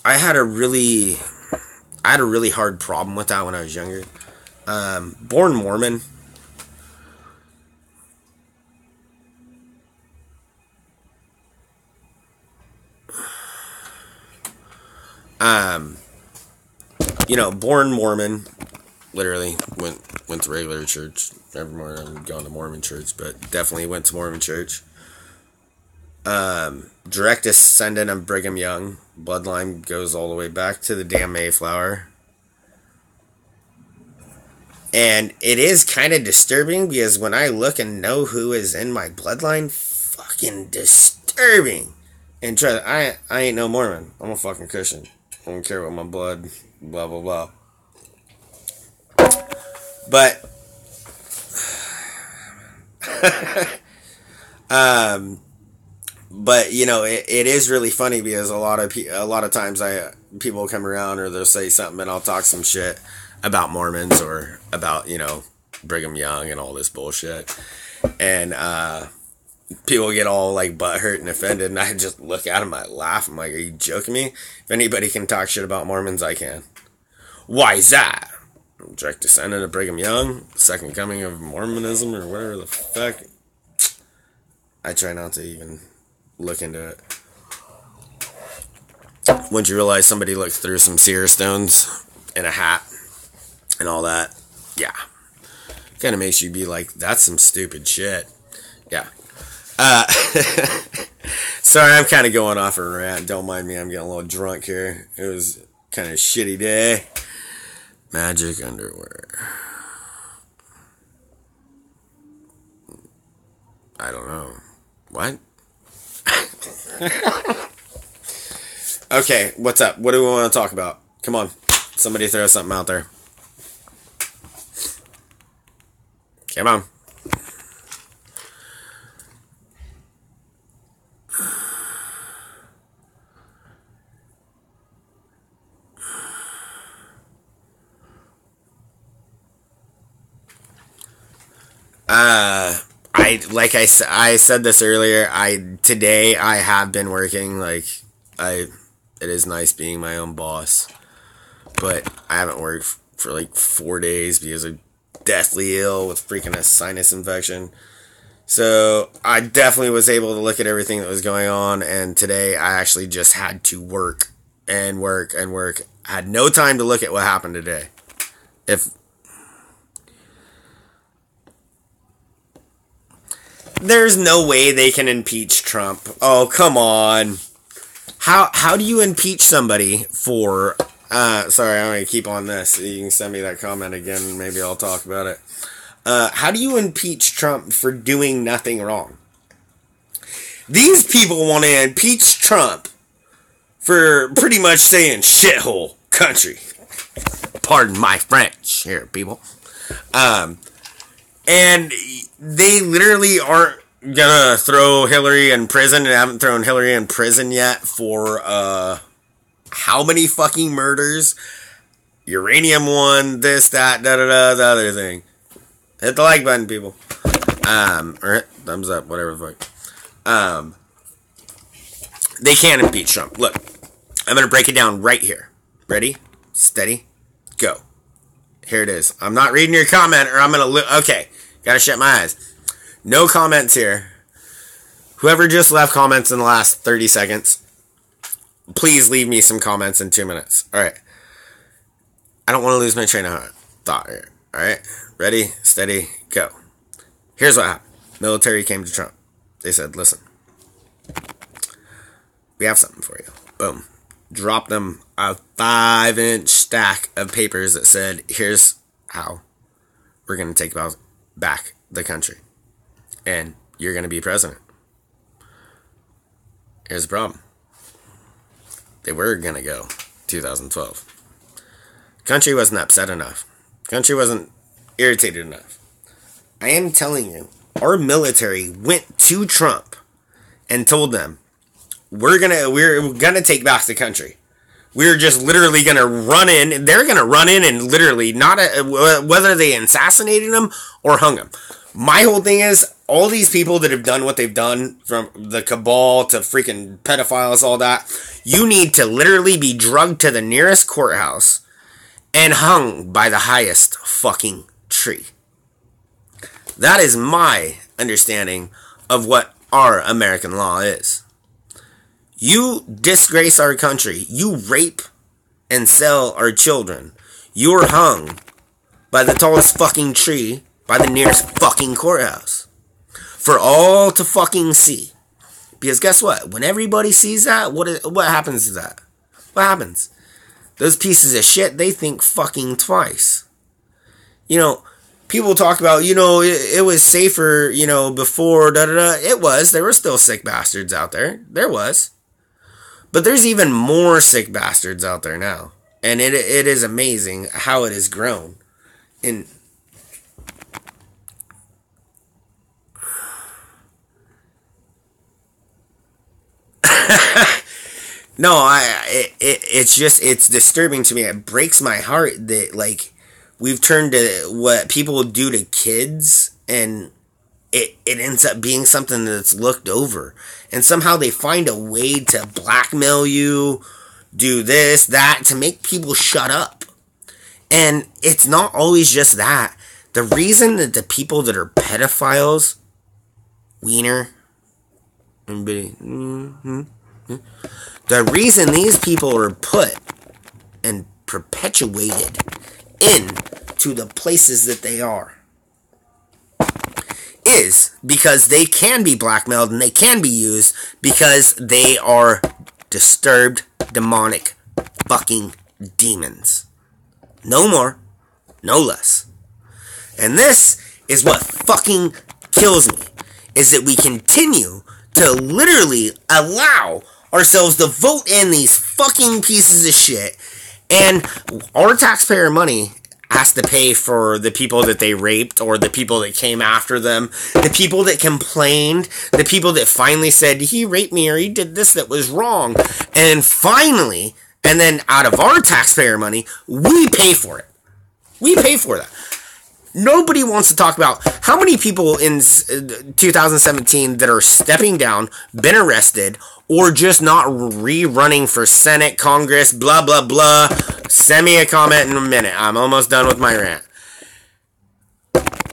I had a really hard problem with that when I was younger. Born Mormon. Born Mormon, literally went to regular church. Never more gone to Mormon church, but definitely went to Mormon church. Direct descendant of Brigham Young. Bloodline goes all the way back to the damn Mayflower. And it is kind of disturbing because when I look and know who is in my bloodline, fucking disturbing. And I ain't no Mormon. I'm a fucking Christian. I don't care what my blood, blah, blah, blah. But, it is really funny because a lot of times people come around or they'll say something and I'll talk some shit about Mormons or about, Brigham Young and all this bullshit. And, people get all like butthurt and offended, and I just look at them, I laugh. I'm like, are you joking me? If anybody can talk shit about Mormons, I can. Why is that? Direct descendant of Brigham Young, second coming of Mormonism, or whatever the fuck. I try not to even look into it. Once you realize somebody looked through some seer stones in a hat and all that, yeah. Kind of makes you be like, that's some stupid shit. Yeah. Sorry, I'm kind of going off a rant. Don't mind me, I'm getting a little drunk here. It was kind of a shitty day. Magic underwear. I don't know. What? Okay, what's up? What do we want to talk about? Come on. Somebody throw something out there. Come on. I said this earlier. Today I have been working. It is nice being my own boss, but I haven't worked for like 4 days because I'm deathly ill with freaking a sinus infection. So I definitely was able to look at everything that was going on, and today I actually just had to work and work and work. I had no time to look at what happened today. There's no way they can impeach Trump. Oh, come on. How do you impeach somebody for... sorry, I'm going to keep on this. You can send me that comment again, and maybe I'll talk about it. How do you impeach Trump for doing nothing wrong? These people want to impeach Trump for pretty much saying shithole country. Pardon my French here, people. And they literally aren't gonna throw Hillary in prison, and haven't thrown Hillary in prison yet for, how many fucking murders? Uranium one, this, that, da-da-da, the other thing. Hit the like button, people. Or hit thumbs up, whatever the fuck. They can't impeach Trump. Look, I'm gonna break it down right here. Ready? Steady? Go. Here it is. I'm not reading your comment, or I'm gonna okay. Gotta shut my eyes. No comments here. Whoever just left comments in the last 30 seconds, please leave me some comments in 2 minutes. Alright. I don't want to lose my train of thought here. Alright? Ready, steady, go. Here's what happened. Military came to Trump. They said, listen, we have something for you. Boom. Dropped them a 5-inch stack of papers that said, here's how we're going to take back the country. And you're going to be president. Here's the problem. They were going to go 2012. Country wasn't upset enough. Country wasn't irritated enough. I am telling you, our military went to Trump and told them, we're gonna take back the country. We're just literally gonna run in. They're gonna run in and literally whether they assassinated him or hung him. My whole thing is, all these people that have done what they've done, from the cabal to freaking pedophiles, all that, you need to literally be drugged to the nearest courthouse and hung by the highest fucking tree. That is my understanding of what our American law is. You disgrace our country. You rape and sell our children. You're hung by the tallest fucking tree by the nearest fucking courthouse. For all to fucking see. Because guess what? When everybody sees that, what happens to that? What happens? Those pieces of shit, they think fucking twice. You know, people talk about, it was safer, before, da-da-da. It was. There were still sick bastards out there. There was. But there's even more sick bastards out there now. And it is amazing how it has grown. And no, it's disturbing to me. It breaks my heart that, we've turned to what people do to kids, and it ends up being something that's looked over. And somehow they find a way to blackmail you, do this, that, to make people shut up. And it's not always just that. The reason that the people that are pedophiles, Wiener, the reason these people are put and perpetuated into the places that they are is because they can be blackmailed and they can be used because they are disturbed, demonic fucking demons. No more, no less. And this is what fucking kills me, is that we continue to literally allow ourselves to vote in these fucking pieces of shit, and our taxpayer money has to pay for the people that they raped, or the people that came after them, the people that complained, the people that finally said, he raped me, or he did this that was wrong. And finally, and then out of our taxpayer money, we pay for it. We pay for that. Nobody wants to talk about how many people in 2017 that are stepping down, been arrested, or just not rerunning for Senate, Congress, blah, blah, blah. Send me a comment in a minute. I'm almost done with my rant.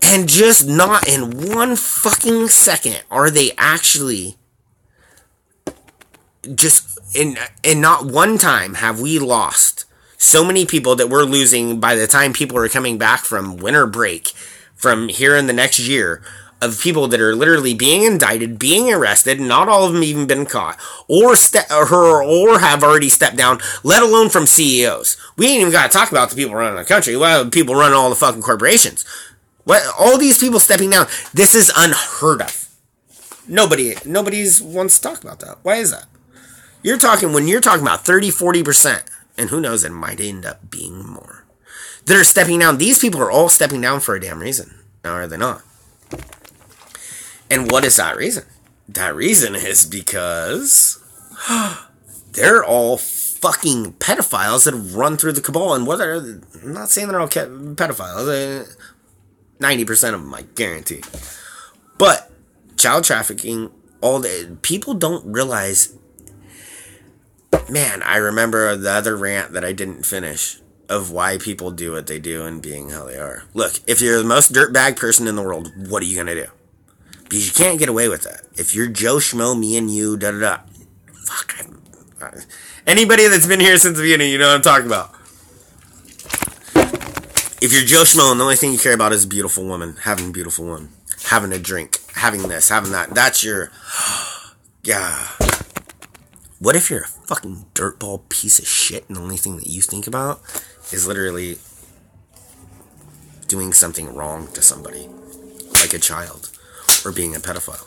And just not in one fucking second are they actually just in not one time have we lost so many people that we're losing by the time people are coming back from winter break from here in the next year, of people that are literally being indicted, being arrested, not all of them even been caught, or have already stepped down, let alone from CEOs. We ain't even got to talk about the people running the country. Well, people running all the fucking corporations. What, all these people stepping down, this is unheard of. Nobody's wants to talk about that. Why is that? When you're talking about 30, 40%, and who knows, it might end up being more, that are stepping down. These people are all stepping down for a damn reason. Now, are they not? And what is that reason? That reason is because they're all fucking pedophiles that have run through the cabal. And whether, I'm not saying they're all pedophiles, 90% of them, I guarantee. But child trafficking, all the people don't realize. Man, I remember the other rant that I didn't finish of why people do what they do and being how they are. Look, if you're the most dirtbag person in the world, what are you going to do? Because you can't get away with that. If you're Joe Schmo, me and you, da-da-da. Fuck. Anybody that's been here since the beginning, you know what I'm talking about. If you're Joe Schmo and the only thing you care about is a beautiful woman, having a beautiful woman, having a drink, having this, having that, that's your... Yeah. What if you're a fucking dirtball piece of shit and the only thing that you think about is literally doing something wrong to somebody, like a child, or being a pedophile?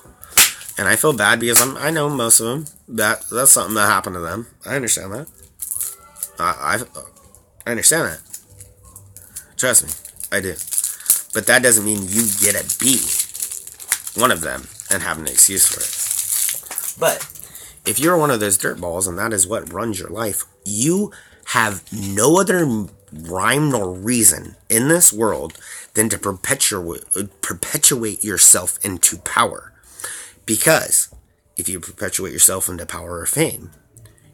And I feel bad because I know most of them. That's something that happened to them. I understand that. I understand that. Trust me, I do. But that doesn't mean you get to be one of them and have an excuse for it. But if you're one of those dirtballs and that is what runs your life, you have no other rhyme nor reason in this world than to perpetuate yourself into power. Because if you perpetuate yourself into power or fame,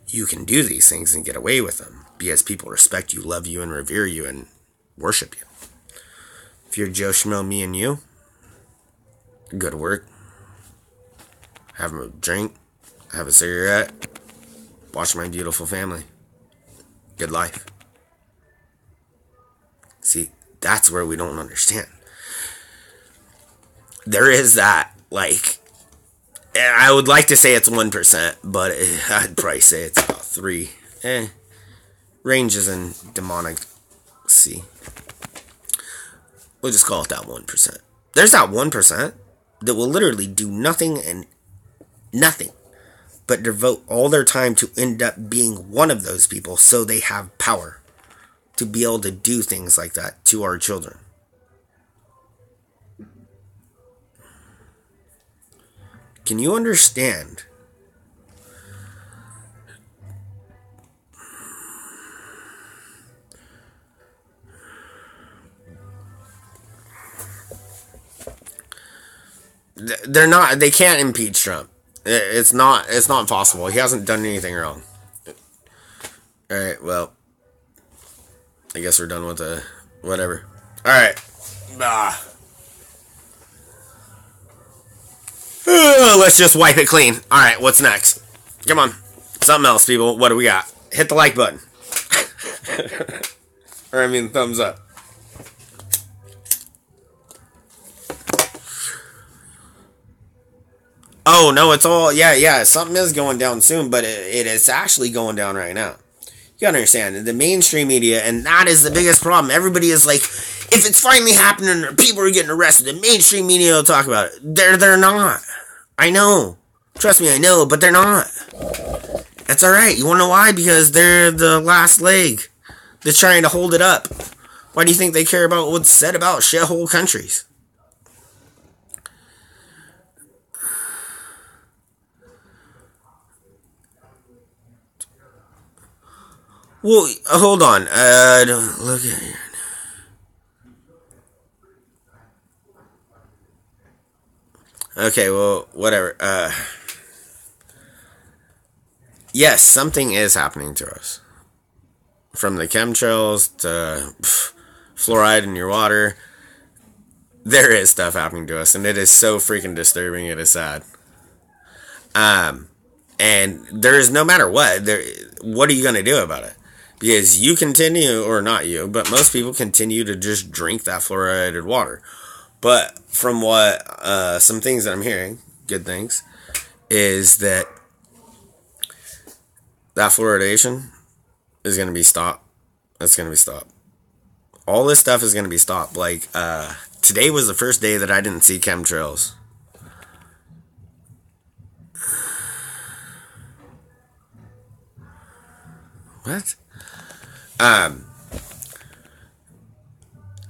you can do these things and get away with them because people respect you, love you, and revere you and worship you. If you're Joe Schmo, me and you, go to work, have a drink, have a cigarette, watch my beautiful family. Good life. See, that's where we don't understand. There is that, like, I would like to say it's 1%, but I'd probably say it's about 3%. Ranges in demonic C. We'll just call it that 1%. There's that 1% that will literally do nothing and nothing but devote all their time to end up being one of those people so they have power to be able to do things like that to our children. Can you understand? They can't impeach Trump. It's not possible. He hasn't done anything wrong. Alright, well, I guess we're done with the whatever. Alright. Let's just wipe it clean. Alright, what's next? Come on. Something else, people. What do we got? Hit the like button. Or I mean, thumbs up. Oh, no, it's all... Yeah, something is going down soon, but it is actually going down right now. You gotta understand, the mainstream media, and that is the biggest problem. Everybody is like, if it's finally happening or people are getting arrested, the mainstream media will talk about it. They're not. I know. Trust me, I know, but they're not. That's alright. You wanna know why? Because they're the last leg. They're trying to hold it up. Why do you think they care about what's said about shithole countries? Well, hold on. Look at here. Okay, well, whatever. Yes, something is happening to us. From the chemtrails to fluoride in your water, there is stuff happening to us, and it is so freaking disturbing. It is sad. And there is no matter what. What are you going to do about it? Because you continue, or not you, but most people continue to just drink that fluoridated water. But from what some things that I'm hearing, good things, is that fluoridation is going to be stopped. It's going to be stopped. All this stuff is going to be stopped. Like, today was the first day that I didn't see chemtrails. What?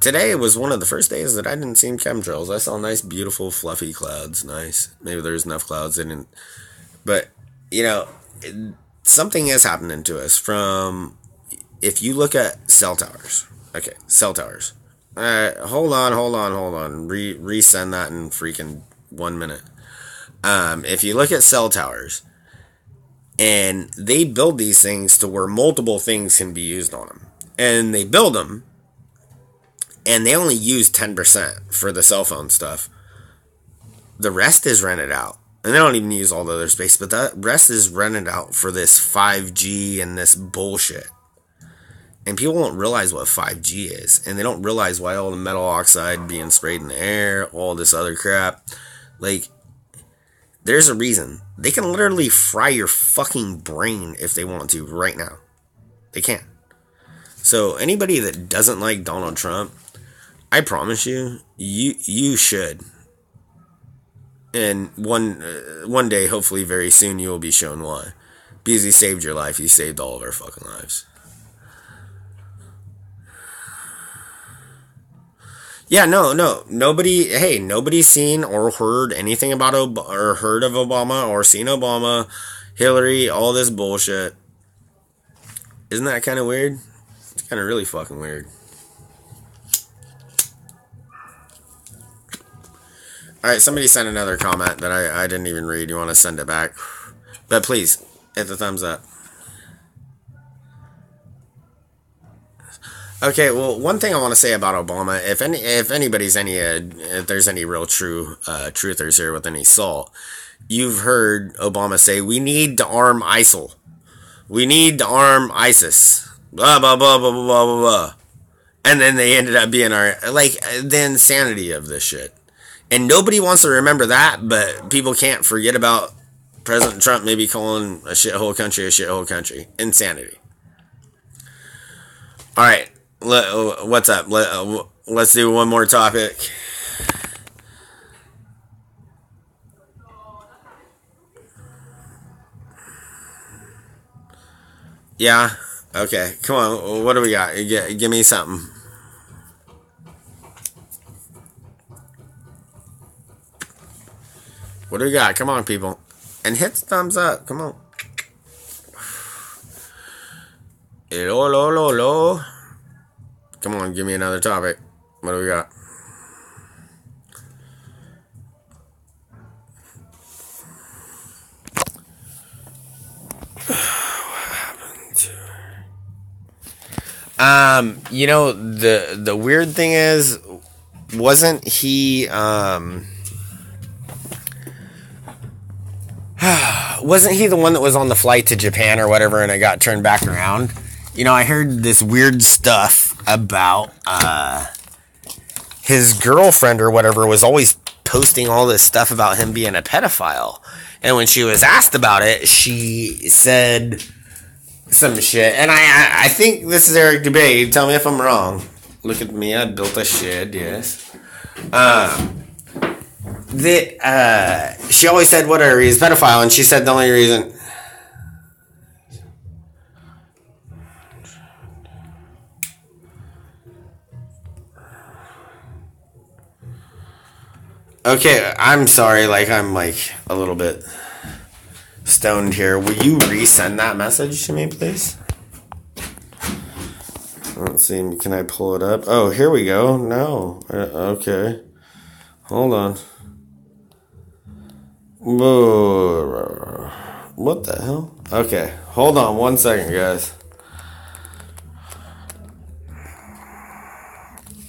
Today was one of the first days that I didn't see chemtrails. I saw nice, beautiful, fluffy clouds. Nice. Maybe there's enough clouds. But, something is happening to us from, if you look at cell towers. Okay, cell towers. Hold on. Resend that in freaking 1 minute. If you look at cell towers, and they build these things to where multiple things can be used on them. And they build them, and they only use 10% for the cell phone stuff. The rest is rented out. And they don't even use all the other space, but the rest is rented out for this 5G and this bullshit. And people don't realize what 5G is. And they don't realize why all the metal oxide being sprayed in the air, all this other crap. Like, there's a reason. They can literally fry your fucking brain if they want to right now. They can. So anybody that doesn't like Donald Trump, I promise you, you should. And one day, hopefully very soon, you will be shown why. Because he saved your life. He saved all of our fucking lives. Yeah, no. Nobody's seen or heard anything about or heard of Obama or seen Obama, Hillary, all this bullshit. Isn't that kind of weird? It's kind of really fucking weird. Alright, somebody sent another comment that I didn't even read. You want to send it back? But please, hit the thumbs up. Okay, well, one thing I want to say about Obama, if there's any real truthers here with any salt, you've heard Obama say, we need to arm ISIL. We need to arm ISIS. Blah, blah, blah, blah, blah, blah, blah. And then they ended up being the insanity of this shit. And nobody wants to remember that, but people can't forget about President Trump maybe calling a shithole country. Insanity. Alright, what's up? Let's do one more topic. Yeah? Okay, come on, what do we got? Give me something. What do we got? Come on, people. And hit the thumbs up. Come on. Hello. Come on, give me another topic. What do we got? What happened to her? The weird thing is, wasn't he, wasn't he the one that was on the flight to Japan or whatever and it got turned back around? I heard this weird stuff about his girlfriend or whatever was always posting all this stuff about him being a pedophile. And when she was asked about it, she said some shit. And I think this is Eric Dubay. Tell me if I'm wrong. Look at me. I built a shed, yes. She always said whatever, he's a pedophile, and she said the only reason. Okay, I'm sorry, I'm a little bit stoned here. Will you resend that message to me, please? Let's see, can I pull it up? Oh, here we go. No. Okay. Hold on. What the hell? Okay, hold on 1 second, guys.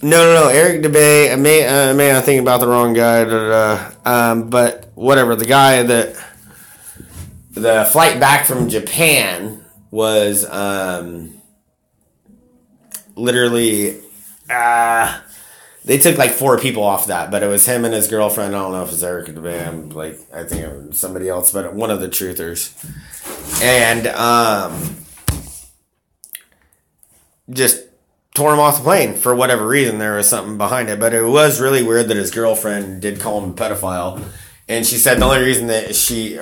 No. Eric DeBay. I may I'm thinking about the wrong guy. But whatever. The guy that the flight back from Japan was literally. They took like 4 people off that, but it was him and his girlfriend. I don't know if it's Eric DeBay. I think it was somebody else, but one of the truthers. And just tore him off the plane for whatever reason. There was something behind it, but it was really weird that his girlfriend did call him a pedophile. And she said the only reason that she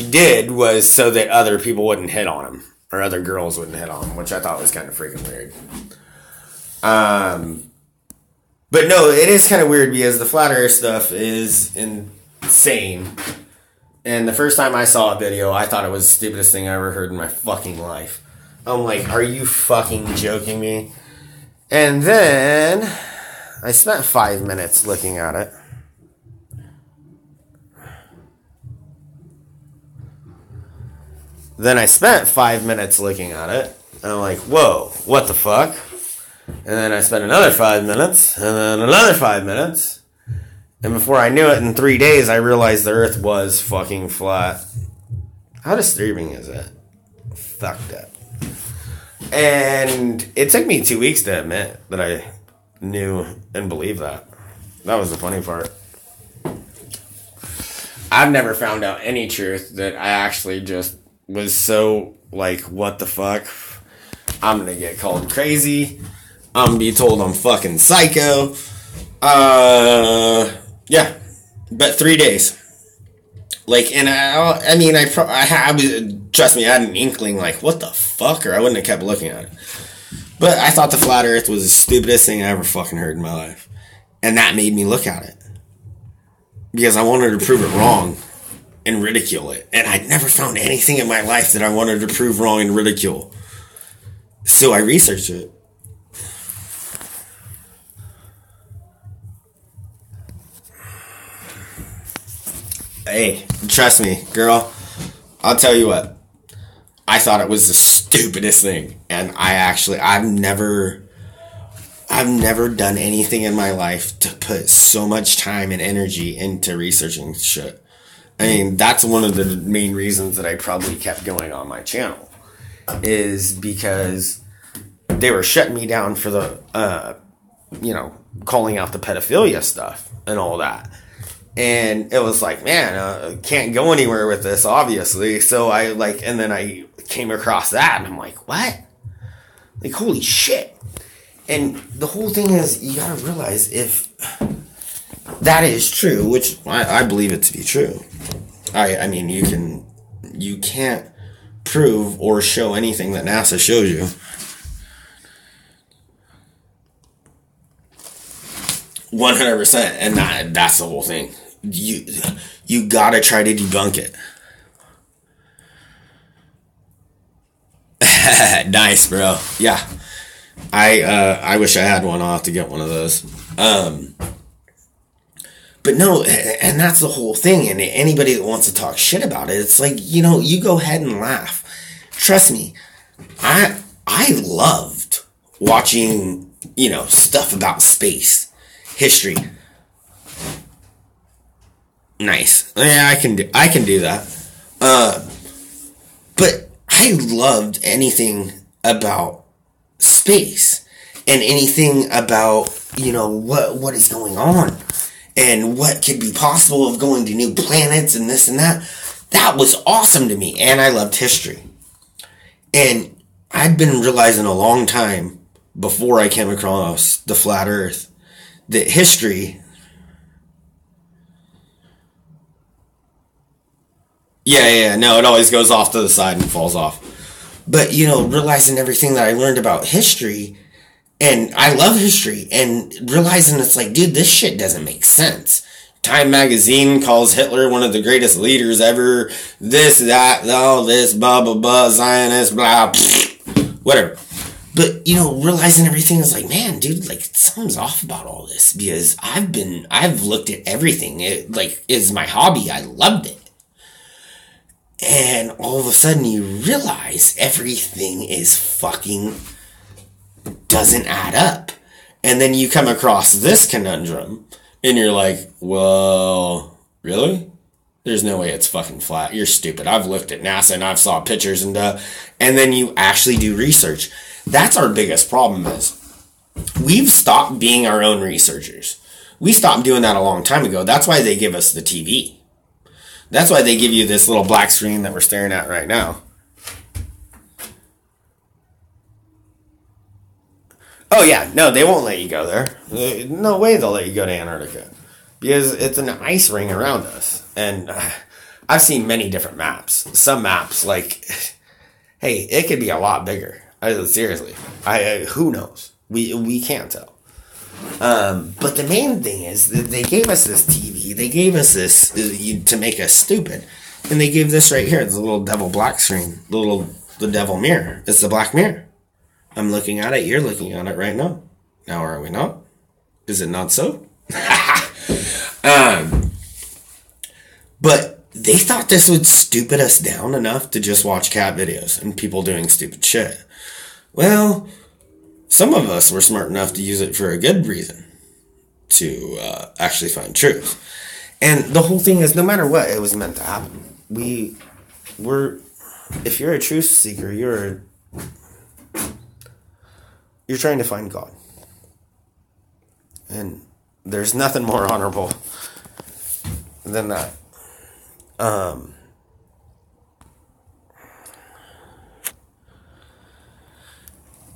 did was so that other people wouldn't hit on him, or other girls wouldn't hit on him, which I thought was kind of freaking weird. But no, it is kind of weird because the flat earth stuff is insane. And the first time I saw a video, I thought it was the stupidest thing I ever heard in my fucking life. I'm like, are you fucking joking me? And then I spent 5 minutes looking at it. And I'm like, whoa, what the fuck? And then I spent another 5 minutes, and then another 5 minutes. And before I knew it, in 3 days, I realized the earth was fucking flat. How disturbing is that? Fucked up. And it took me 2 weeks to admit that I knew and believed that. That was the funny part. I've never found out any truth that I actually just was so like, what the fuck? I'm gonna get called crazy. I'm gonna be told I'm fucking psycho. Yeah. But 3 days. Like, and trust me, I had an inkling, like, what the fuck? Or I wouldn't have kept looking at it. But I thought the flat earth was the stupidest thing I ever fucking heard in my life. And that made me look at it. Because I wanted to prove it wrong and ridicule it. And I'd never found anything in my life that I wanted to prove wrong and ridicule. So I researched it. Hey, trust me, girl. I'll tell you what. I thought it was the stupidest thing. And I've never done anything in my life to put so much time and energy into researching shit. I mean, that's one of the main reasons that I probably kept going on my channel. Is because they were shutting me down for the, calling out the pedophilia stuff and all that. And it was like, man, can't go anywhere with this, obviously. So and then I came across that, and I'm like, what? Like, holy shit. And the whole thing is, you gotta realize if that is true, which I believe it to be true. I mean, you can't prove or show anything that NASA shows you. 100%, and that's the whole thing. You gotta try to debunk it. Nice, bro. Yeah, I wish I had one. I'll have to get one of those. But no, and that's the whole thing. And anybody that wants to talk shit about it, it's like, you go ahead and laugh. Trust me, I loved watching stuff about space. History. Nice. Yeah, I can do that. But I loved anything about space and anything about, what is going on and what could be possible of going to new planets and this and that. That was awesome to me. And I loved history. And I'd been realizing a long time before I came across the flat earth that history, no, it always goes off to the side and falls off. But, realizing everything that I learned about history, and I love history, and realizing it's like, dude, this shit doesn't make sense. Time magazine calls Hitler one of the greatest leaders ever, this, that, all this, blah, blah, blah, Zionist, blah, whatever. But, realizing everything is like, man, dude, like, something's off about all this, because I've looked at everything. It, like, is my hobby. I loved it. And all of a sudden you realize everything is fucking doesn't add up. And then you come across this conundrum and you're like, well, really? There's no way it's fucking flat. You're stupid. I've looked at NASA and I've saw pictures and then you actually do research. That's our biggest problem is we've stopped being our own researchers. We stopped doing that a long time ago. That's why they give us the TV. That's why they give you this little black screen that we're staring at right now. Oh yeah, no, they won't let you go there. No way they'll let you go to Antarctica. Because it's an ice ring around us. And I've seen many different maps. Some maps, like, hey, it could be a lot bigger. Seriously. Who knows? We can't tell. But the main thing is that they gave us this TV. They gave us this to make us stupid. And they gave this right here, the little devil black screen. The devil mirror. It's the black mirror. I'm looking at it. You're looking at it right now. Now are we not? Is it not so? But they thought this would stupid us down enough to just watch cat videos and people doing stupid shit. Well, some of us were smart enough to use it for a good reason, to actually find truth. And the whole thing is, no matter what, it was meant to happen. If you're a truth seeker, you're trying to find God. And there's nothing more honorable than that.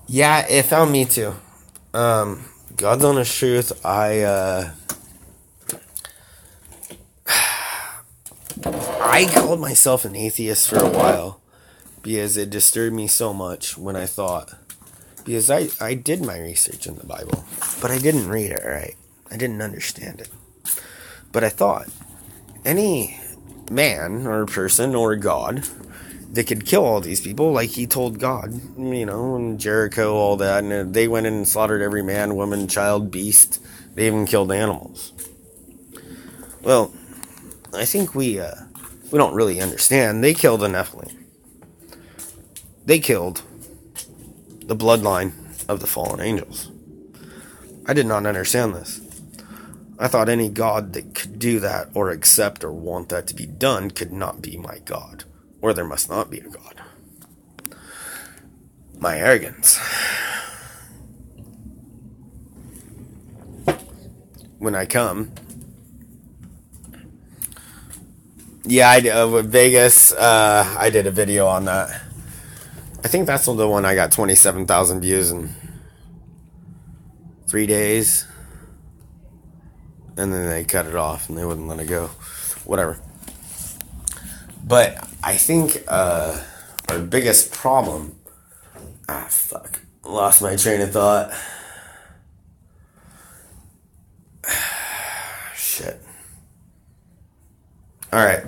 Yeah, it found me too. God's honest truth, I called myself an atheist for a while because it disturbed me so much when I thought, because I did my research in the Bible, but I didn't read it right. I didn't understand it. But I thought, any man or person or God that could kill all these people, like he told God, and Jericho, all that, and they went in and slaughtered every man, woman, child, beast. They even killed animals. Well, I think we don't really understand. They killed the Nephilim. They killed the bloodline of the fallen angels. I did not understand this. I thought any God that could do that or accept or want that to be done could not be my God. Or there must not be a God. My arrogance. When I come. Yeah, with Vegas, I did a video on that. I think that's the one I got 27,000 views in 3 days. And then they cut it off and they wouldn't let it go. Whatever. But I think our biggest problem... fuck. Lost my train of thought. Shit. Alright.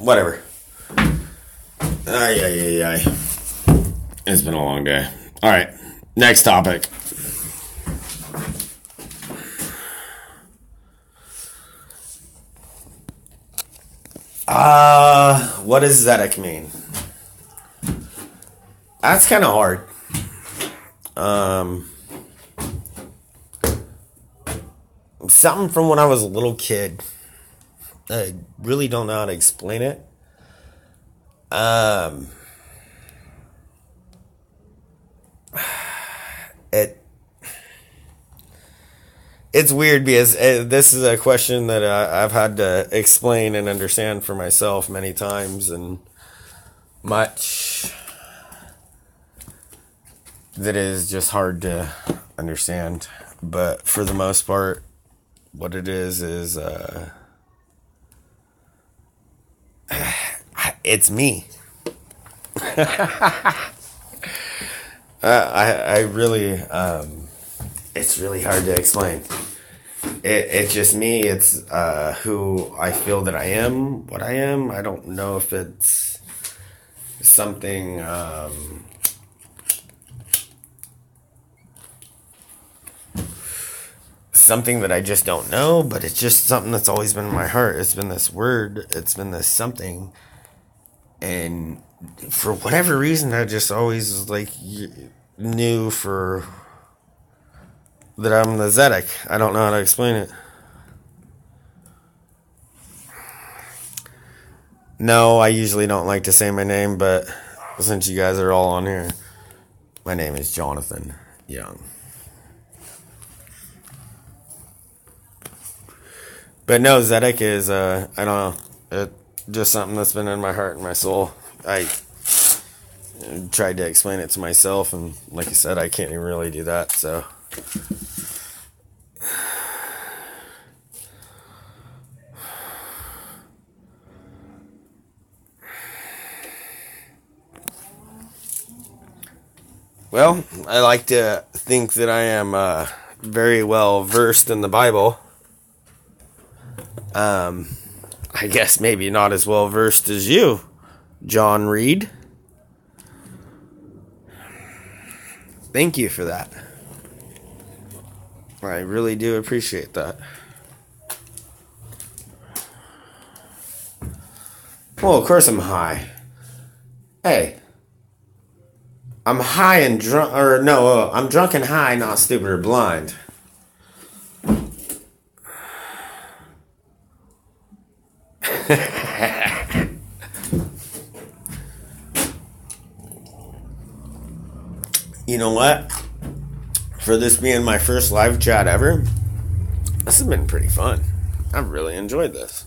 Whatever. Ay. It's been a long day. Alright. Next topic. What does Zedek mean? That's kind of hard. Something from when I was a little kid. I really don't know how to explain it. It's weird because this is a question that I've had to explain and understand for myself many times, and much that is just hard to understand. But for the most part, what it is it's me. I really, it's really hard to explain. It's just me. It's who I feel that I am, what I am. I don't know if it's something something that I just don't know, but it's just something that's always been in my heart. It's been this word, it's been this something. And for whatever reason, I just always like knew that I'm the Zedek. I don't know how to explain it. No, I usually don't like to say my name, but since you guys are all on here, my name is Jonathan Young. But no, Zedek is, I don't know, just something that's been in my heart and my soul. I tried to explain it to myself, and like I said, I can't even really do that, so. Well, I like to think that I am very well versed in the Bible. I guess maybe not as well versed as you, John Reed. Thank you for that. I really do appreciate that. Well, of course I'm high. Hey. I'm high and drunk, or no, I'm drunk and high, not stupid or blind. You know what? For this being my first live chat ever, this has been pretty fun. I've really enjoyed this.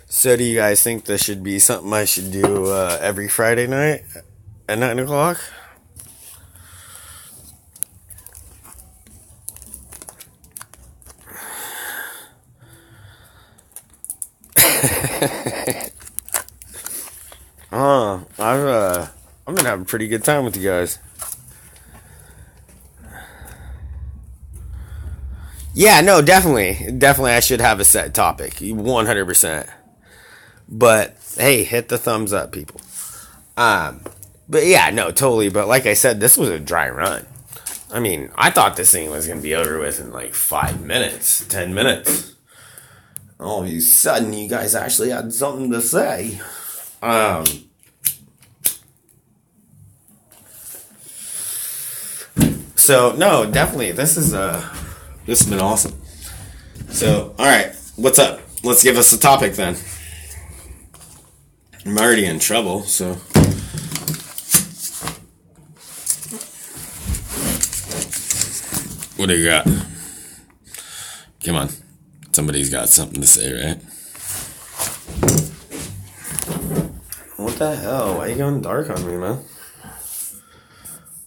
So do you guys think this should be something I should do every Friday night at 9 o'clock? I've been having a pretty good time with you guys. Yeah, no, definitely I should have a set topic, 100%. But hey, hit the thumbs up, people. But yeah, no, totally. But like I said, this was a dry run. I mean, I thought this thing was gonna be over with in like 5 minutes, 10 minutes. All of a sudden, you guys actually had something to say. So no, definitely, this has been awesome. So, all right, what's up? Let's give us a topic then. I'm already in trouble, so. What do you got? Come on. Somebody's got something to say, right? What the hell? Why are you going dark on me, man?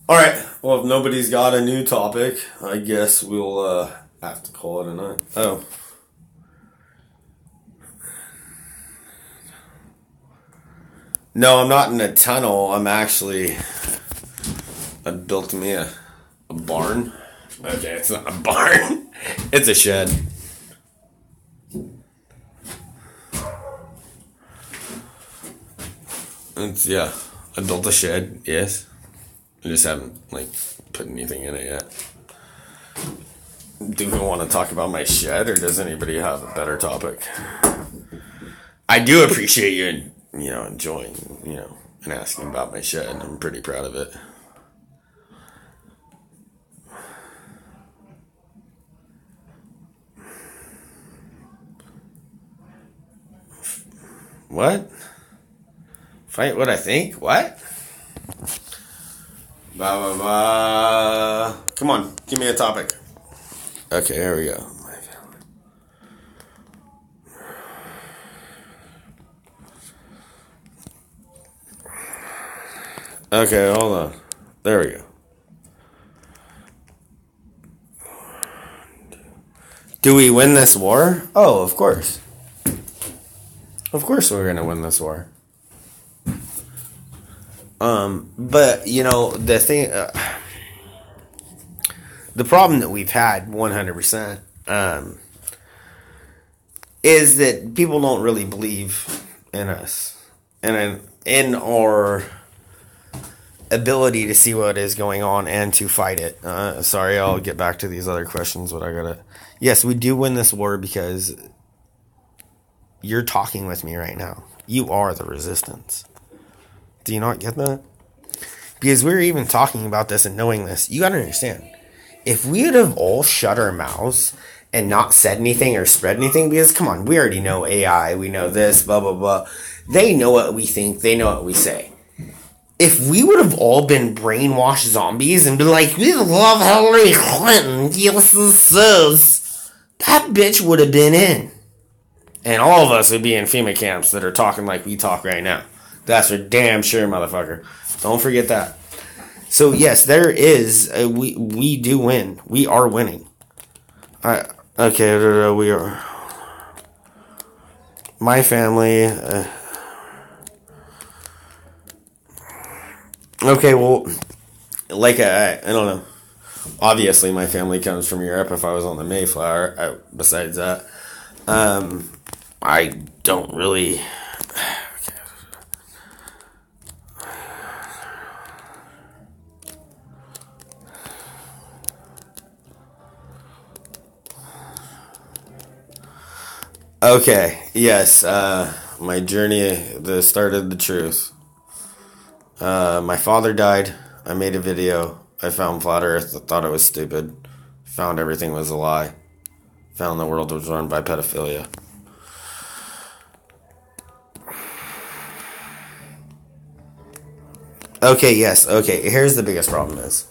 Alright. Well, if nobody's got a new topic, I guess we'll have to call it a night. Oh. No, I'm not in a tunnel. I'm actually... I built me a barn. Okay, it's not a barn. It's a shed. Yeah, I built a shed, yes. I just haven't, put anything in it yet. Do we want to talk about my shed, or does anybody have a better topic? I do appreciate you, enjoying, and asking about my shed. I'm pretty proud of it. What? Fight what I think? What? Blah, blah, blah. Come on, give me a topic. Okay, here we go. Okay, hold on. There we go. Do we win this war? Oh, of course. Of course we're gonna win this war. But, the thing... the problem that we've had, 100%, is that people don't really believe in us. And in our ability to see what is going on and to fight it. Sorry, I'll get back to these other questions, but I gotta... Yes, we do win this war because you're talking with me right now. You are the resistance. Do you not get that? Because we're even talking about this and knowing this. You gotta understand. If we would have all shut our mouths and not said anything or spread anything, because, come on, we already know AI, we know this, blah, blah, blah. They know what we think, they know what we say. If we would have all been brainwashed zombies and been like, we love Hillary Clinton, yes, that bitch would have been in. And all of us would be in FEMA camps that are talking like we talk right now. That's for damn sure, motherfucker. Don't forget that. So, yes, there is, we do win. We are winning. Okay, we are. My family... Okay, well, like, I don't know. Obviously, my family comes from Europe if I was on the Mayflower. Besides that, I don't really... Okay, yes, my journey, the start of the truth. My father died. I made a video. I found Flat Earth. I thought it was stupid. Found everything was a lie. Found the world was run by pedophilia. Okay, yes. Okay, here's the biggest problem is.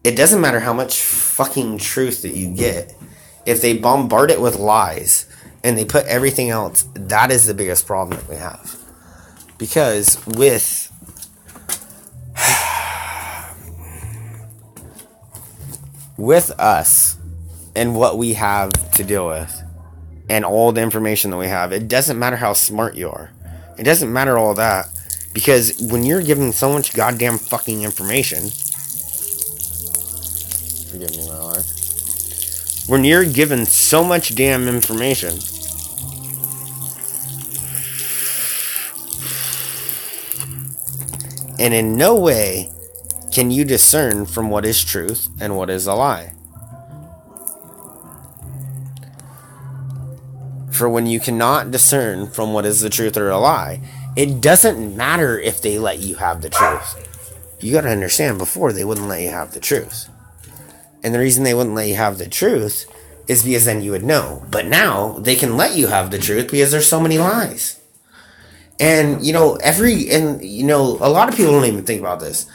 It doesn't matter how much fucking truth that you get. If they bombard it with lies and they put everything else, that is the biggest problem that we have. Because with us and what we have to deal with and all the information that we have, it doesn't matter how smart you are. It doesn't matter all that. Because when you're given so much goddamn fucking information... Forgive me, my life. When you're given so much damn information... And in no way can you discern from what is truth and what is a lie. For when you cannot discern from what is the truth or a lie, it doesn't matter if they let you have the truth. You gotta understand, before they wouldn't let you have the truth. And the reason they wouldn't let you have the truth is because then you would know. But now they can let you have the truth because there's so many lies. And, a lot of people don't even think about this.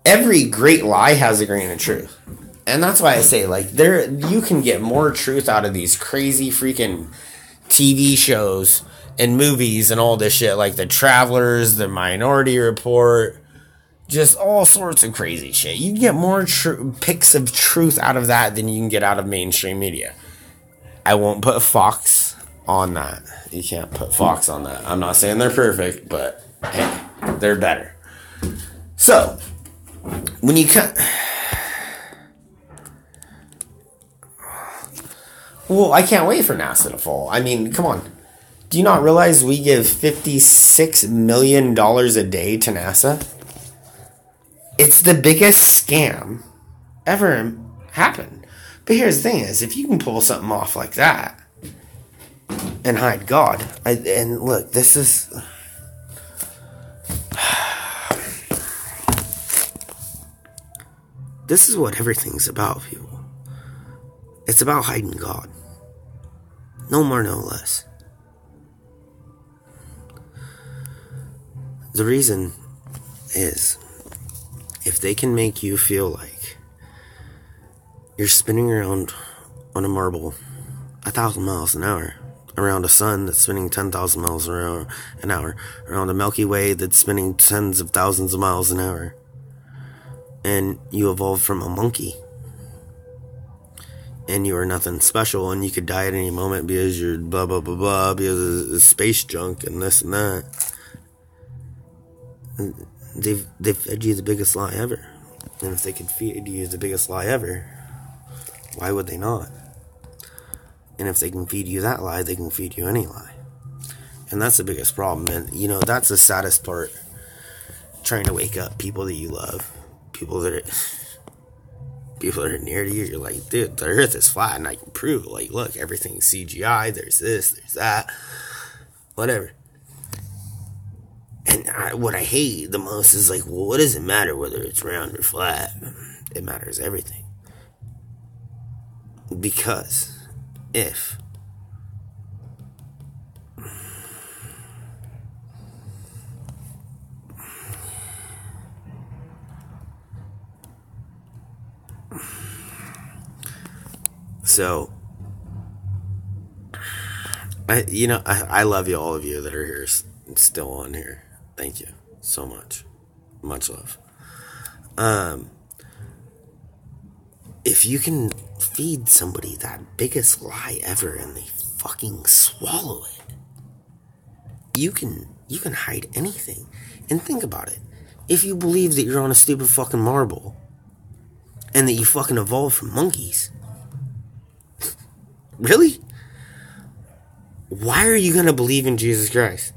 Every great lie has a grain of truth. And that's why I say, you can get more truth out of these crazy freaking TV shows and movies and all this shit, like The Travelers, The Minority Report, just all sorts of crazy shit. You can get more pics of truth out of that than you can get out of mainstream media. I won't put Fox on that. You can't put Fox on that. I'm not saying they're perfect, but hey, they're better. So, when you cut... Well, I can't wait for NASA to fall. I mean, come on. Do you not realize we give $56 million a day to NASA? It's the biggest scam ever happened. But here's the thing is, if you can pull something off like that, and hide God. And look, this is... This is what everything's about, people. It's about hiding God. No more, no less. The reason is, if they can make you feel like you're spinning around on a marble 1,000 miles an hour, around a sun that's spinning 10,000 miles an hour, around a Milky Way that's spinning tens of thousands of miles an hour, and you evolved from a monkey, and you are nothing special, and you could die at any moment because you're blah blah blah blah, because of space junk and this and that. They've fed you the biggest lie ever, and if they could feed you the biggest lie ever, why would they not? And if they can feed you that lie, they can feed you any lie. And that's the biggest problem. And, that's the saddest part. trying to wake up people that you love, people that are near to you. You're like, dude, the earth is flat and I can prove it. Like, look, everything's CGI. There's this, there's that, whatever. And what I hate the most is like, well, what does it matter whether it's round or flat? It matters everything. Because if so, I love you, all of you that are here, still on here. Thank you so much. Much love. If you can feed somebody that biggest lie ever and they fucking swallow it, you can hide anything. And think about it. If you believe that you're on a stupid fucking marble and that you fucking evolved from monkeys, really? Why are you gonna believe in Jesus Christ?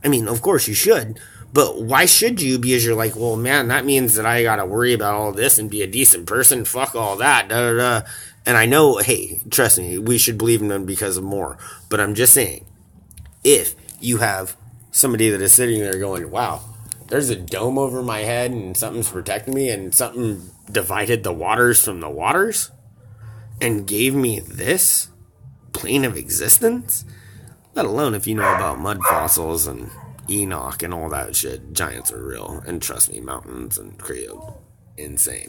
I mean, of course you should, but why should you? Because you're like, well, man, that means that I gotta worry about all this and be a decent person. Fuck all that. Da, da, da. And I know, hey, trust me, we should believe in them because of more. But I'm just saying, if you have somebody that is sitting there going, wow, there's a dome over my head and something's protecting me and something divided the waters from the waters and gave me this plane of existence, let alone if you know about mud fossils and Enoch and all that shit. Giants are real, and trust me, mountains and Creo, insane.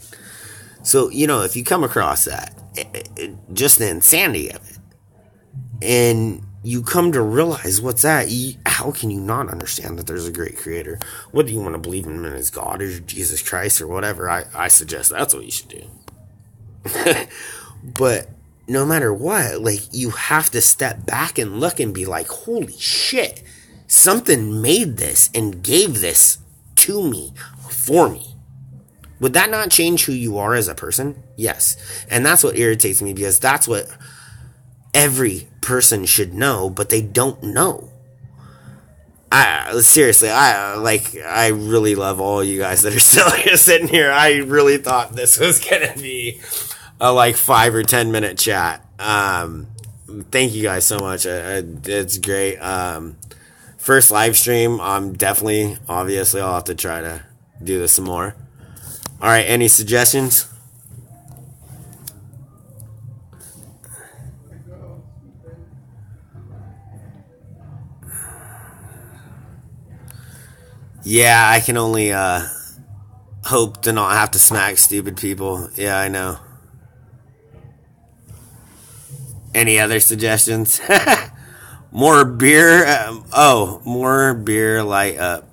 So, if you come across that, just the insanity of it, and you come to realize what's that, how can you not understand that there's a great creator? What do you want to believe in him as God or Jesus Christ or whatever? I suggest that's what you should do. But no matter what, like, you have to step back and look and be like, holy shit, something made this and gave this to me, for me. Would that not change who you are as a person? Yes. And that's what irritates me, because that's what every person should know, but they don't know. Seriously, I really love all you guys that are still here sitting here. I really thought this was going to be a 5 or 10 minute chat. Thank you guys so much. It's great. First live stream. Obviously I'll have to try to do this some more. All right. Any suggestions? Yeah, I can only hope to not have to smack stupid people. Yeah, I know. Any other suggestions? More beer? More beer, light up.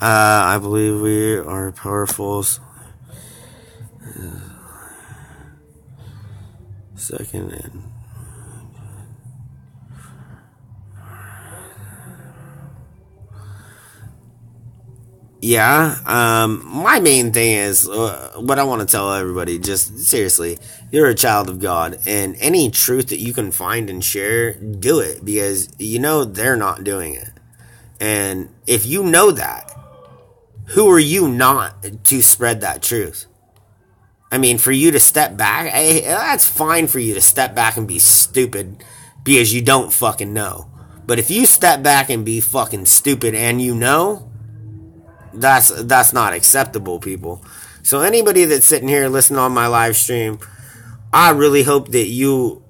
I believe we are powerful. Second and... Yeah, my main thing is, what I want to tell everybody, just seriously, you're a child of God, and any truth that you can find and share, do it, because they're not doing it. And if you know that, who are you not to spread that truth? I mean, for you to step back, that's fine for you to step back and be stupid, because you don't fucking know. But if you step back and be fucking stupid and that's not acceptable, people. So anybody that's sitting here listening on my live stream, I really hope that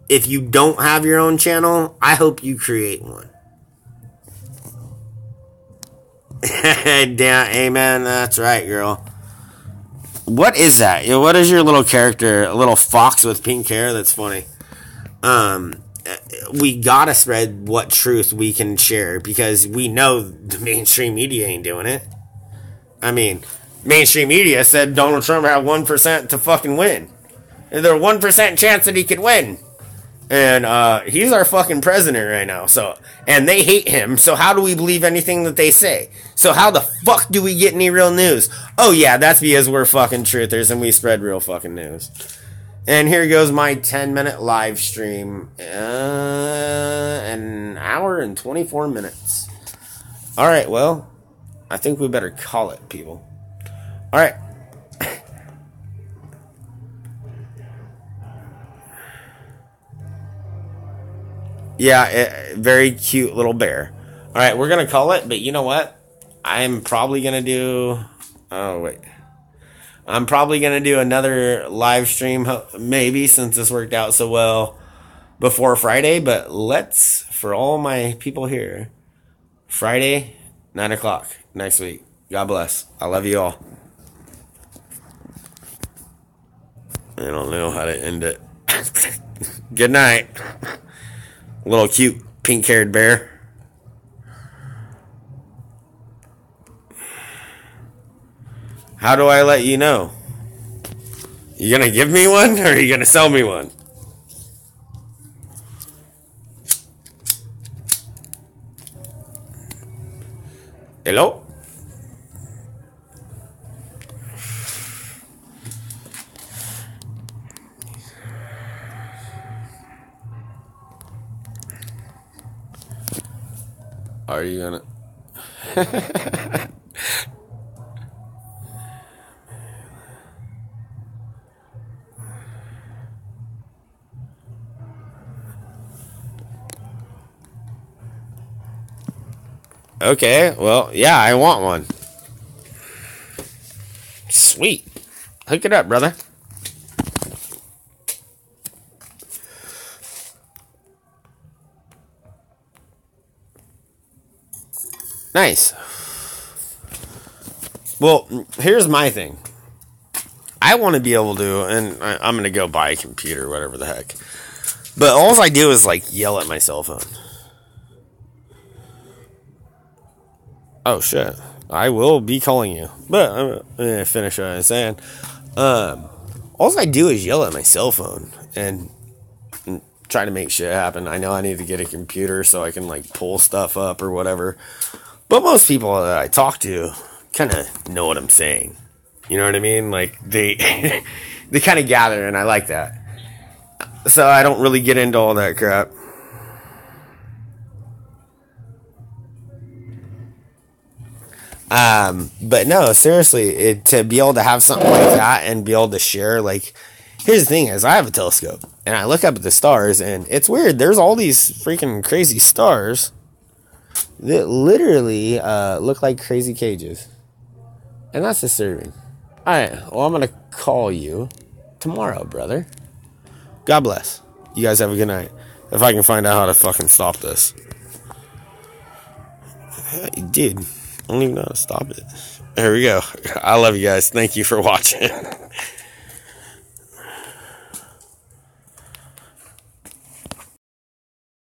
if you don't have your own channel, I hope you create one. Damn, amen. That's right, girl. What is that? What is your little character? A little fox with pink hair? That's funny. We gotta spread what truth we can share, because we know the mainstream media ain't doing it. I mean, mainstream media said Donald Trump had 1% to fucking win. There's a 1% chance that he could win. And he's our fucking president right now. So, and they hate him. So how do we believe anything that they say? So how the fuck do we get any real news? Oh yeah, that's because we're fucking truthers and we spread real fucking news. And here goes my 10-minute live stream. An hour and 24 minutes. Alright, well, I think we better call it, people. All right. Yeah, very cute little bear. All right, we're going to call it, but you know what? I'm probably going to do... Oh, wait. I'm probably going to do another live stream, maybe, since this worked out so well before Friday. But let's, for all my people here, Friday, 9 o'clock next week. God bless. I love you all. I don't know how to end it. Good night. Little cute pink-haired bear. How do I let you know? You gonna give me one, or are you gonna sell me one? Hello? Are you gonna... Okay, well, yeah, I want one. Sweet. Hook it up, brother. Nice. Well, here's my thing. I want to be able to, and I'm going to go buy a computer, whatever the heck. But all I do is, like, yell at my cell phone. Oh, shit. I will be calling you. But I'm going to finish what I'm saying. All I do is yell at my cell phone and try to make shit happen. I know I need to get a computer so I can, like, pull stuff up or whatever. But most people that I talk to kind of know what I'm saying. You know what I mean? Like, they they kind of gather, and I like that. So I don't really get into all that crap. But no, seriously, to be able to have something like that and be able to share, like, here's the thing is, I have a telescope, and I look up at the stars, and it's weird. There's all these freaking crazy stars that literally look like crazy cages. And that's disturbing. Alright, well, I'm going to call you tomorrow, brother. God bless. You guys have a good night. If I can find out how to fucking stop this. Dude, I don't even know how to stop it. There we go. I love you guys. Thank you for watching.